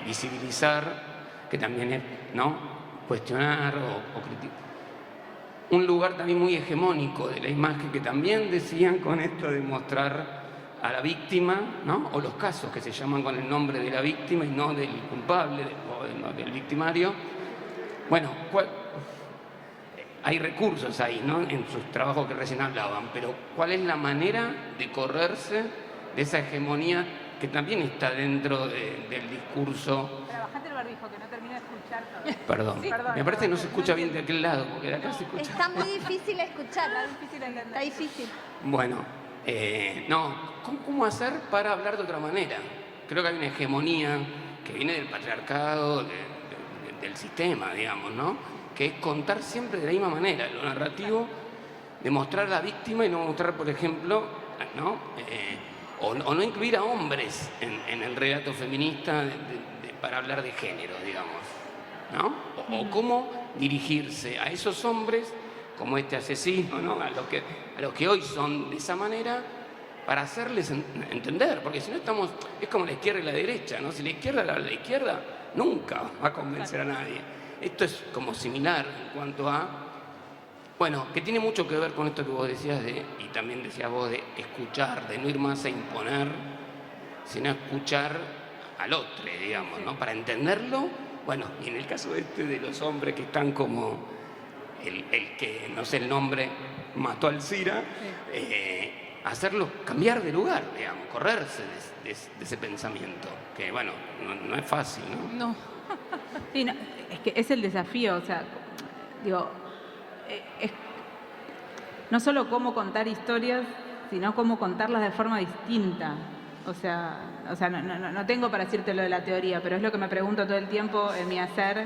Speaker 8: visibilizar, que también es, ¿no? Cuestionar o criticar. Un lugar también muy hegemónico de la imagen, que también decían con esto de mostrar a la víctima, ¿no? O los casos que se llaman con el nombre de la víctima y no del culpable o del victimario. Bueno, hay recursos ahí, ¿no? En sus trabajos que recién hablaban, pero ¿cuál es la manera de correrse de esa hegemonía que también está dentro del discurso?
Speaker 3: Pero bajate el barbijo, que no termino de escuchar todo.
Speaker 8: Perdón,
Speaker 3: Sí, perdón,
Speaker 8: me parece que no se
Speaker 3: perdón.
Speaker 8: escucha bien de aquel lado, porque de acá se escucha.
Speaker 1: Está muy difícil escuchar.
Speaker 3: Está difícil entender.
Speaker 1: Está difícil.
Speaker 8: Bueno, no, ¿cómo hacer para hablar de otra manera? Creo que hay una hegemonía que viene del patriarcado, del sistema, digamos, ¿no? Que es contar siempre de la misma manera, lo narrativo, de mostrar a la víctima y no mostrar, por ejemplo, ¿no? O no incluir a hombres en el relato feminista para hablar de género, digamos, ¿no? O cómo dirigirse a esos hombres, como este asesino, ¿no? A los que hoy son de esa manera, para hacerles entender, porque si no es como la izquierda y la derecha, ¿no? Si la izquierda nunca va a convencer a nadie. Esto es como similar en cuanto a, bueno, que tiene mucho que ver con esto que vos decías y también decías vos, de escuchar, de no ir más a imponer, sino a escuchar al otro, digamos, ¿no? Para entenderlo, bueno, y en el caso de los hombres que están como el que, no sé el nombre, mató al Cira, hacerlos cambiar de lugar, digamos, correrse de ese pensamiento, que bueno, no es fácil, ¿no?
Speaker 3: No. Sí, no, es que es el desafío, o sea, digo, no solo cómo contar historias, sino cómo contarlas de forma distinta. O sea, no tengo para decirte lo de la teoría, pero es lo que me pregunto todo el tiempo en mi hacer,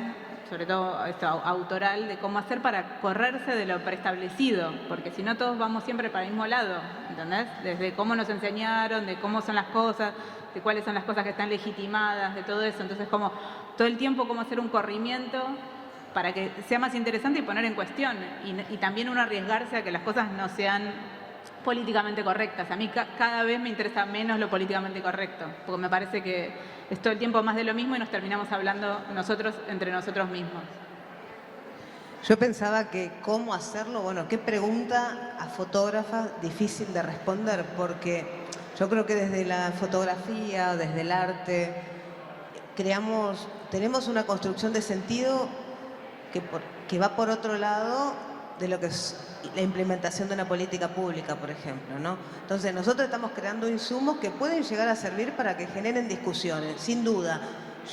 Speaker 3: sobre todo esto autoral, de cómo hacer para correrse de lo preestablecido, porque si no todos vamos siempre para el mismo lado, ¿entendés? Desde cómo nos enseñaron, de cómo son las cosas, de cuáles son las cosas que están legitimadas, de todo eso. Entonces, como todo el tiempo cómo hacer un corrimiento para que sea más interesante y poner en cuestión, y también uno arriesgarse a que las cosas no sean políticamente correctas. A mí cada vez me interesa menos lo políticamente correcto, porque me parece que es todo el tiempo más de lo mismo y nos terminamos hablando nosotros entre nosotros mismos.
Speaker 4: Yo pensaba que cómo hacerlo, bueno, qué pregunta a fotógrafa difícil de responder, porque yo creo que desde la fotografía, desde el arte, tenemos una construcción de sentido que va por otro lado de lo que es la implementación de una política pública, por ejemplo, ¿no? Entonces nosotros estamos creando insumos que pueden llegar a servir para que generen discusiones, sin duda.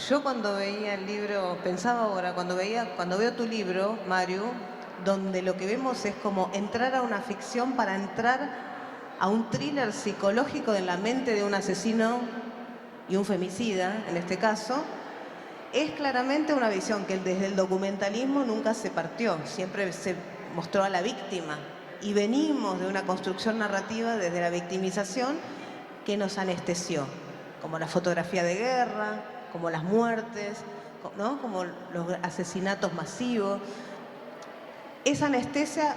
Speaker 4: Yo cuando veía el libro, pensaba ahora, cuando veo tu libro, Mariu, donde lo que vemos es como entrar a una ficción para entrar a un thriller psicológico en la mente de un asesino y un femicida, en este caso, es claramente una visión que desde el documentalismo nunca se partió, siempre se mostró a la víctima. Y venimos de una construcción narrativa desde la victimización que nos anestesió, como la fotografía de guerra, como las muertes, ¿no? Como los asesinatos masivos. Esa anestesia,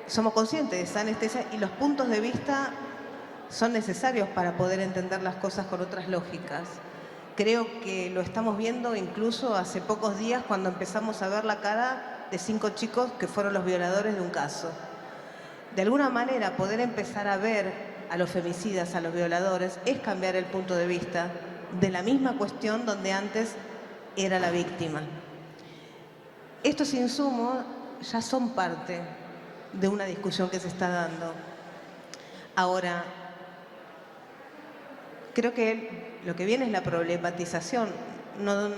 Speaker 4: somos conscientes de esa anestesia y los puntos de vista son necesarios para poder entender las cosas con otras lógicas. Creo que lo estamos viendo incluso hace pocos días cuando empezamos a ver la cara de 5 chicos que fueron los violadores de un caso. De alguna manera, poder empezar a ver a los femicidas, a los violadores, es cambiar el punto de vista de la misma cuestión donde antes era la víctima. Estos insumos ya son parte de una discusión que se está dando. Ahora, creo que lo que viene es la problematización, no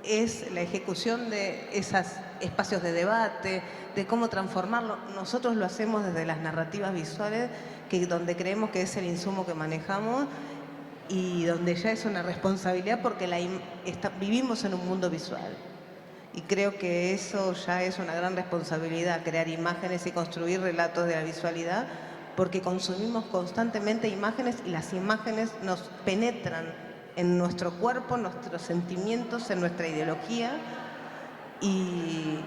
Speaker 4: es la ejecución de esos espacios de debate, de cómo transformarlo. Nosotros lo hacemos desde las narrativas visuales, donde creemos que es el insumo que manejamos y donde ya es una responsabilidad porque vivimos en un mundo visual. Y creo que eso ya es una gran responsabilidad, crear imágenes y construir relatos de la visualidad, porque consumimos constantemente imágenes y las imágenes nos penetran en nuestro cuerpo, en nuestros sentimientos, en nuestra ideología y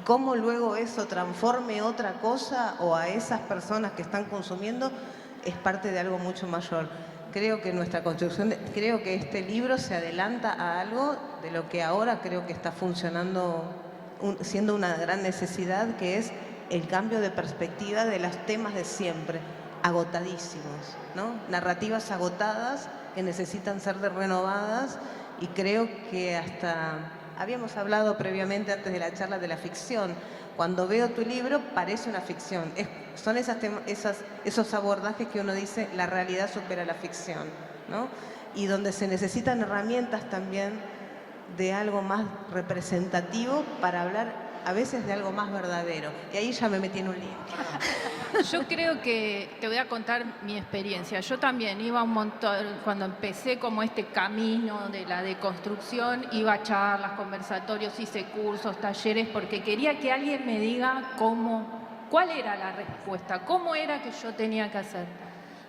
Speaker 4: cómo luego eso transforme otra cosa o a esas personas que están consumiendo es parte de algo mucho mayor. Creo que nuestra construcción, creo que este libro se adelanta a algo de lo que ahora creo que está funcionando, siendo una gran necesidad, que es el cambio de perspectiva de los temas de siempre, agotadísimos, ¿no? Narrativas agotadas que necesitan ser renovadas y creo que hasta habíamos hablado previamente antes de la charla de la ficción. Cuando veo tu libro parece una ficción. Son esos abordajes que uno dice la realidad supera la ficción, ¿no? Y donde se necesitan herramientas también de algo más representativo para hablar a veces de algo más verdadero. Y ahí ya me metí en un lío.
Speaker 2: Yo creo que te voy a contar mi experiencia. Yo también iba un montón, cuando empecé como este camino de la deconstrucción, iba a charlas, conversatorios, hice cursos, talleres, porque quería que alguien me diga cuál era la respuesta, cómo era que yo tenía que hacer.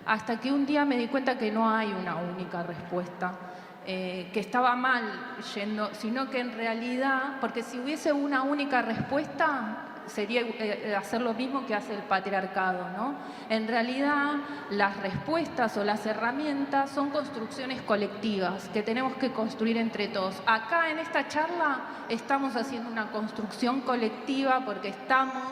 Speaker 2: Hasta que un día me di cuenta que no hay una única respuesta. Que estaba mal yendo, sino que en realidad, porque si hubiese una única respuesta, sería hacer lo mismo que hace el patriarcado, ¿no? En realidad, las respuestas o las herramientas son construcciones colectivas que tenemos que construir entre todos. Acá en esta charla estamos haciendo una construcción colectiva porque estamos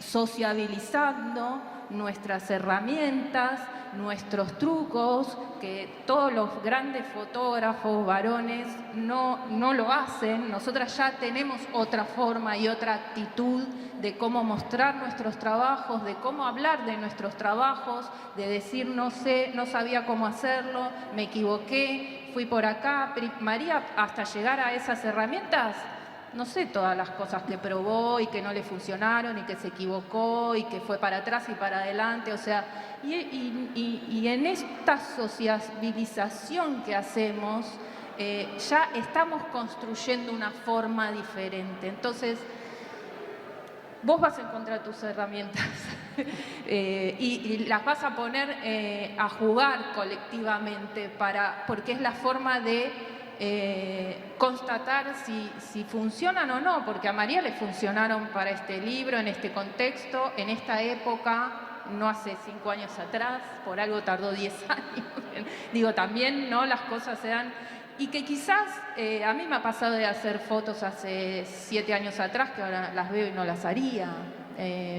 Speaker 2: sociabilizando nuestras herramientas, nuestros trucos, que todos los grandes fotógrafos varones no lo hacen. Nosotras ya tenemos otra forma y otra actitud de cómo mostrar nuestros trabajos, de cómo hablar de nuestros trabajos, de decir no sé, no sabía cómo hacerlo, me equivoqué, fui por acá. María, hasta llegar a esas herramientas, no sé todas las cosas que probó y que no le funcionaron y que se equivocó y que fue para atrás y para adelante, o sea, y en esta sociabilización que hacemos ya estamos construyendo una forma diferente. Entonces, vos vas a encontrar tus herramientas y las vas a poner a jugar colectivamente porque es la forma de constatar si funcionan o no, porque a María le funcionaron para este libro, en este contexto, en esta época, no hace 5 años atrás, por algo tardó 10 años. Digo, también no las cosas se dan. Y que quizás, a mí me ha pasado de hacer fotos hace 7 años atrás, que ahora las veo y no las haría.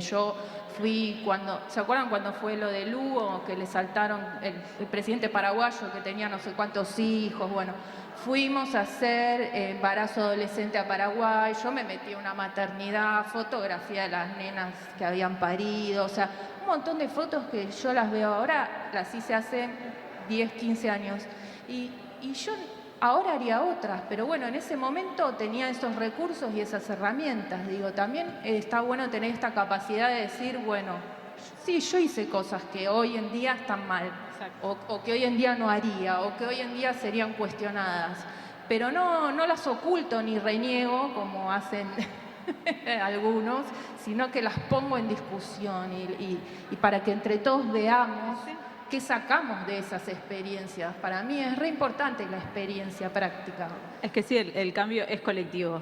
Speaker 2: Yo fui ¿se acuerdan cuando fue lo de Lugo, que le saltaron el presidente paraguayo que tenía no sé cuántos hijos? Bueno, fuimos a hacer embarazo adolescente a Paraguay, yo me metí en una maternidad, fotografía de las nenas que habían parido, o sea, un montón de fotos que yo las veo ahora, las hice hace 10, 15 años. Y yo ahora haría otras, pero bueno, en ese momento tenía esos recursos y esas herramientas. Digo, también está bueno tener esta capacidad de decir, bueno, sí, yo hice cosas que hoy en día están mal, o que hoy en día no haría, o que hoy en día serían cuestionadas. pero no las oculto ni reniego como hacen algunos, sino que las pongo en discusión y para que entre todos veamos qué sacamos de esas experiencias. Para mí es re importante la experiencia práctica.
Speaker 3: Es que sí, el cambio es colectivo.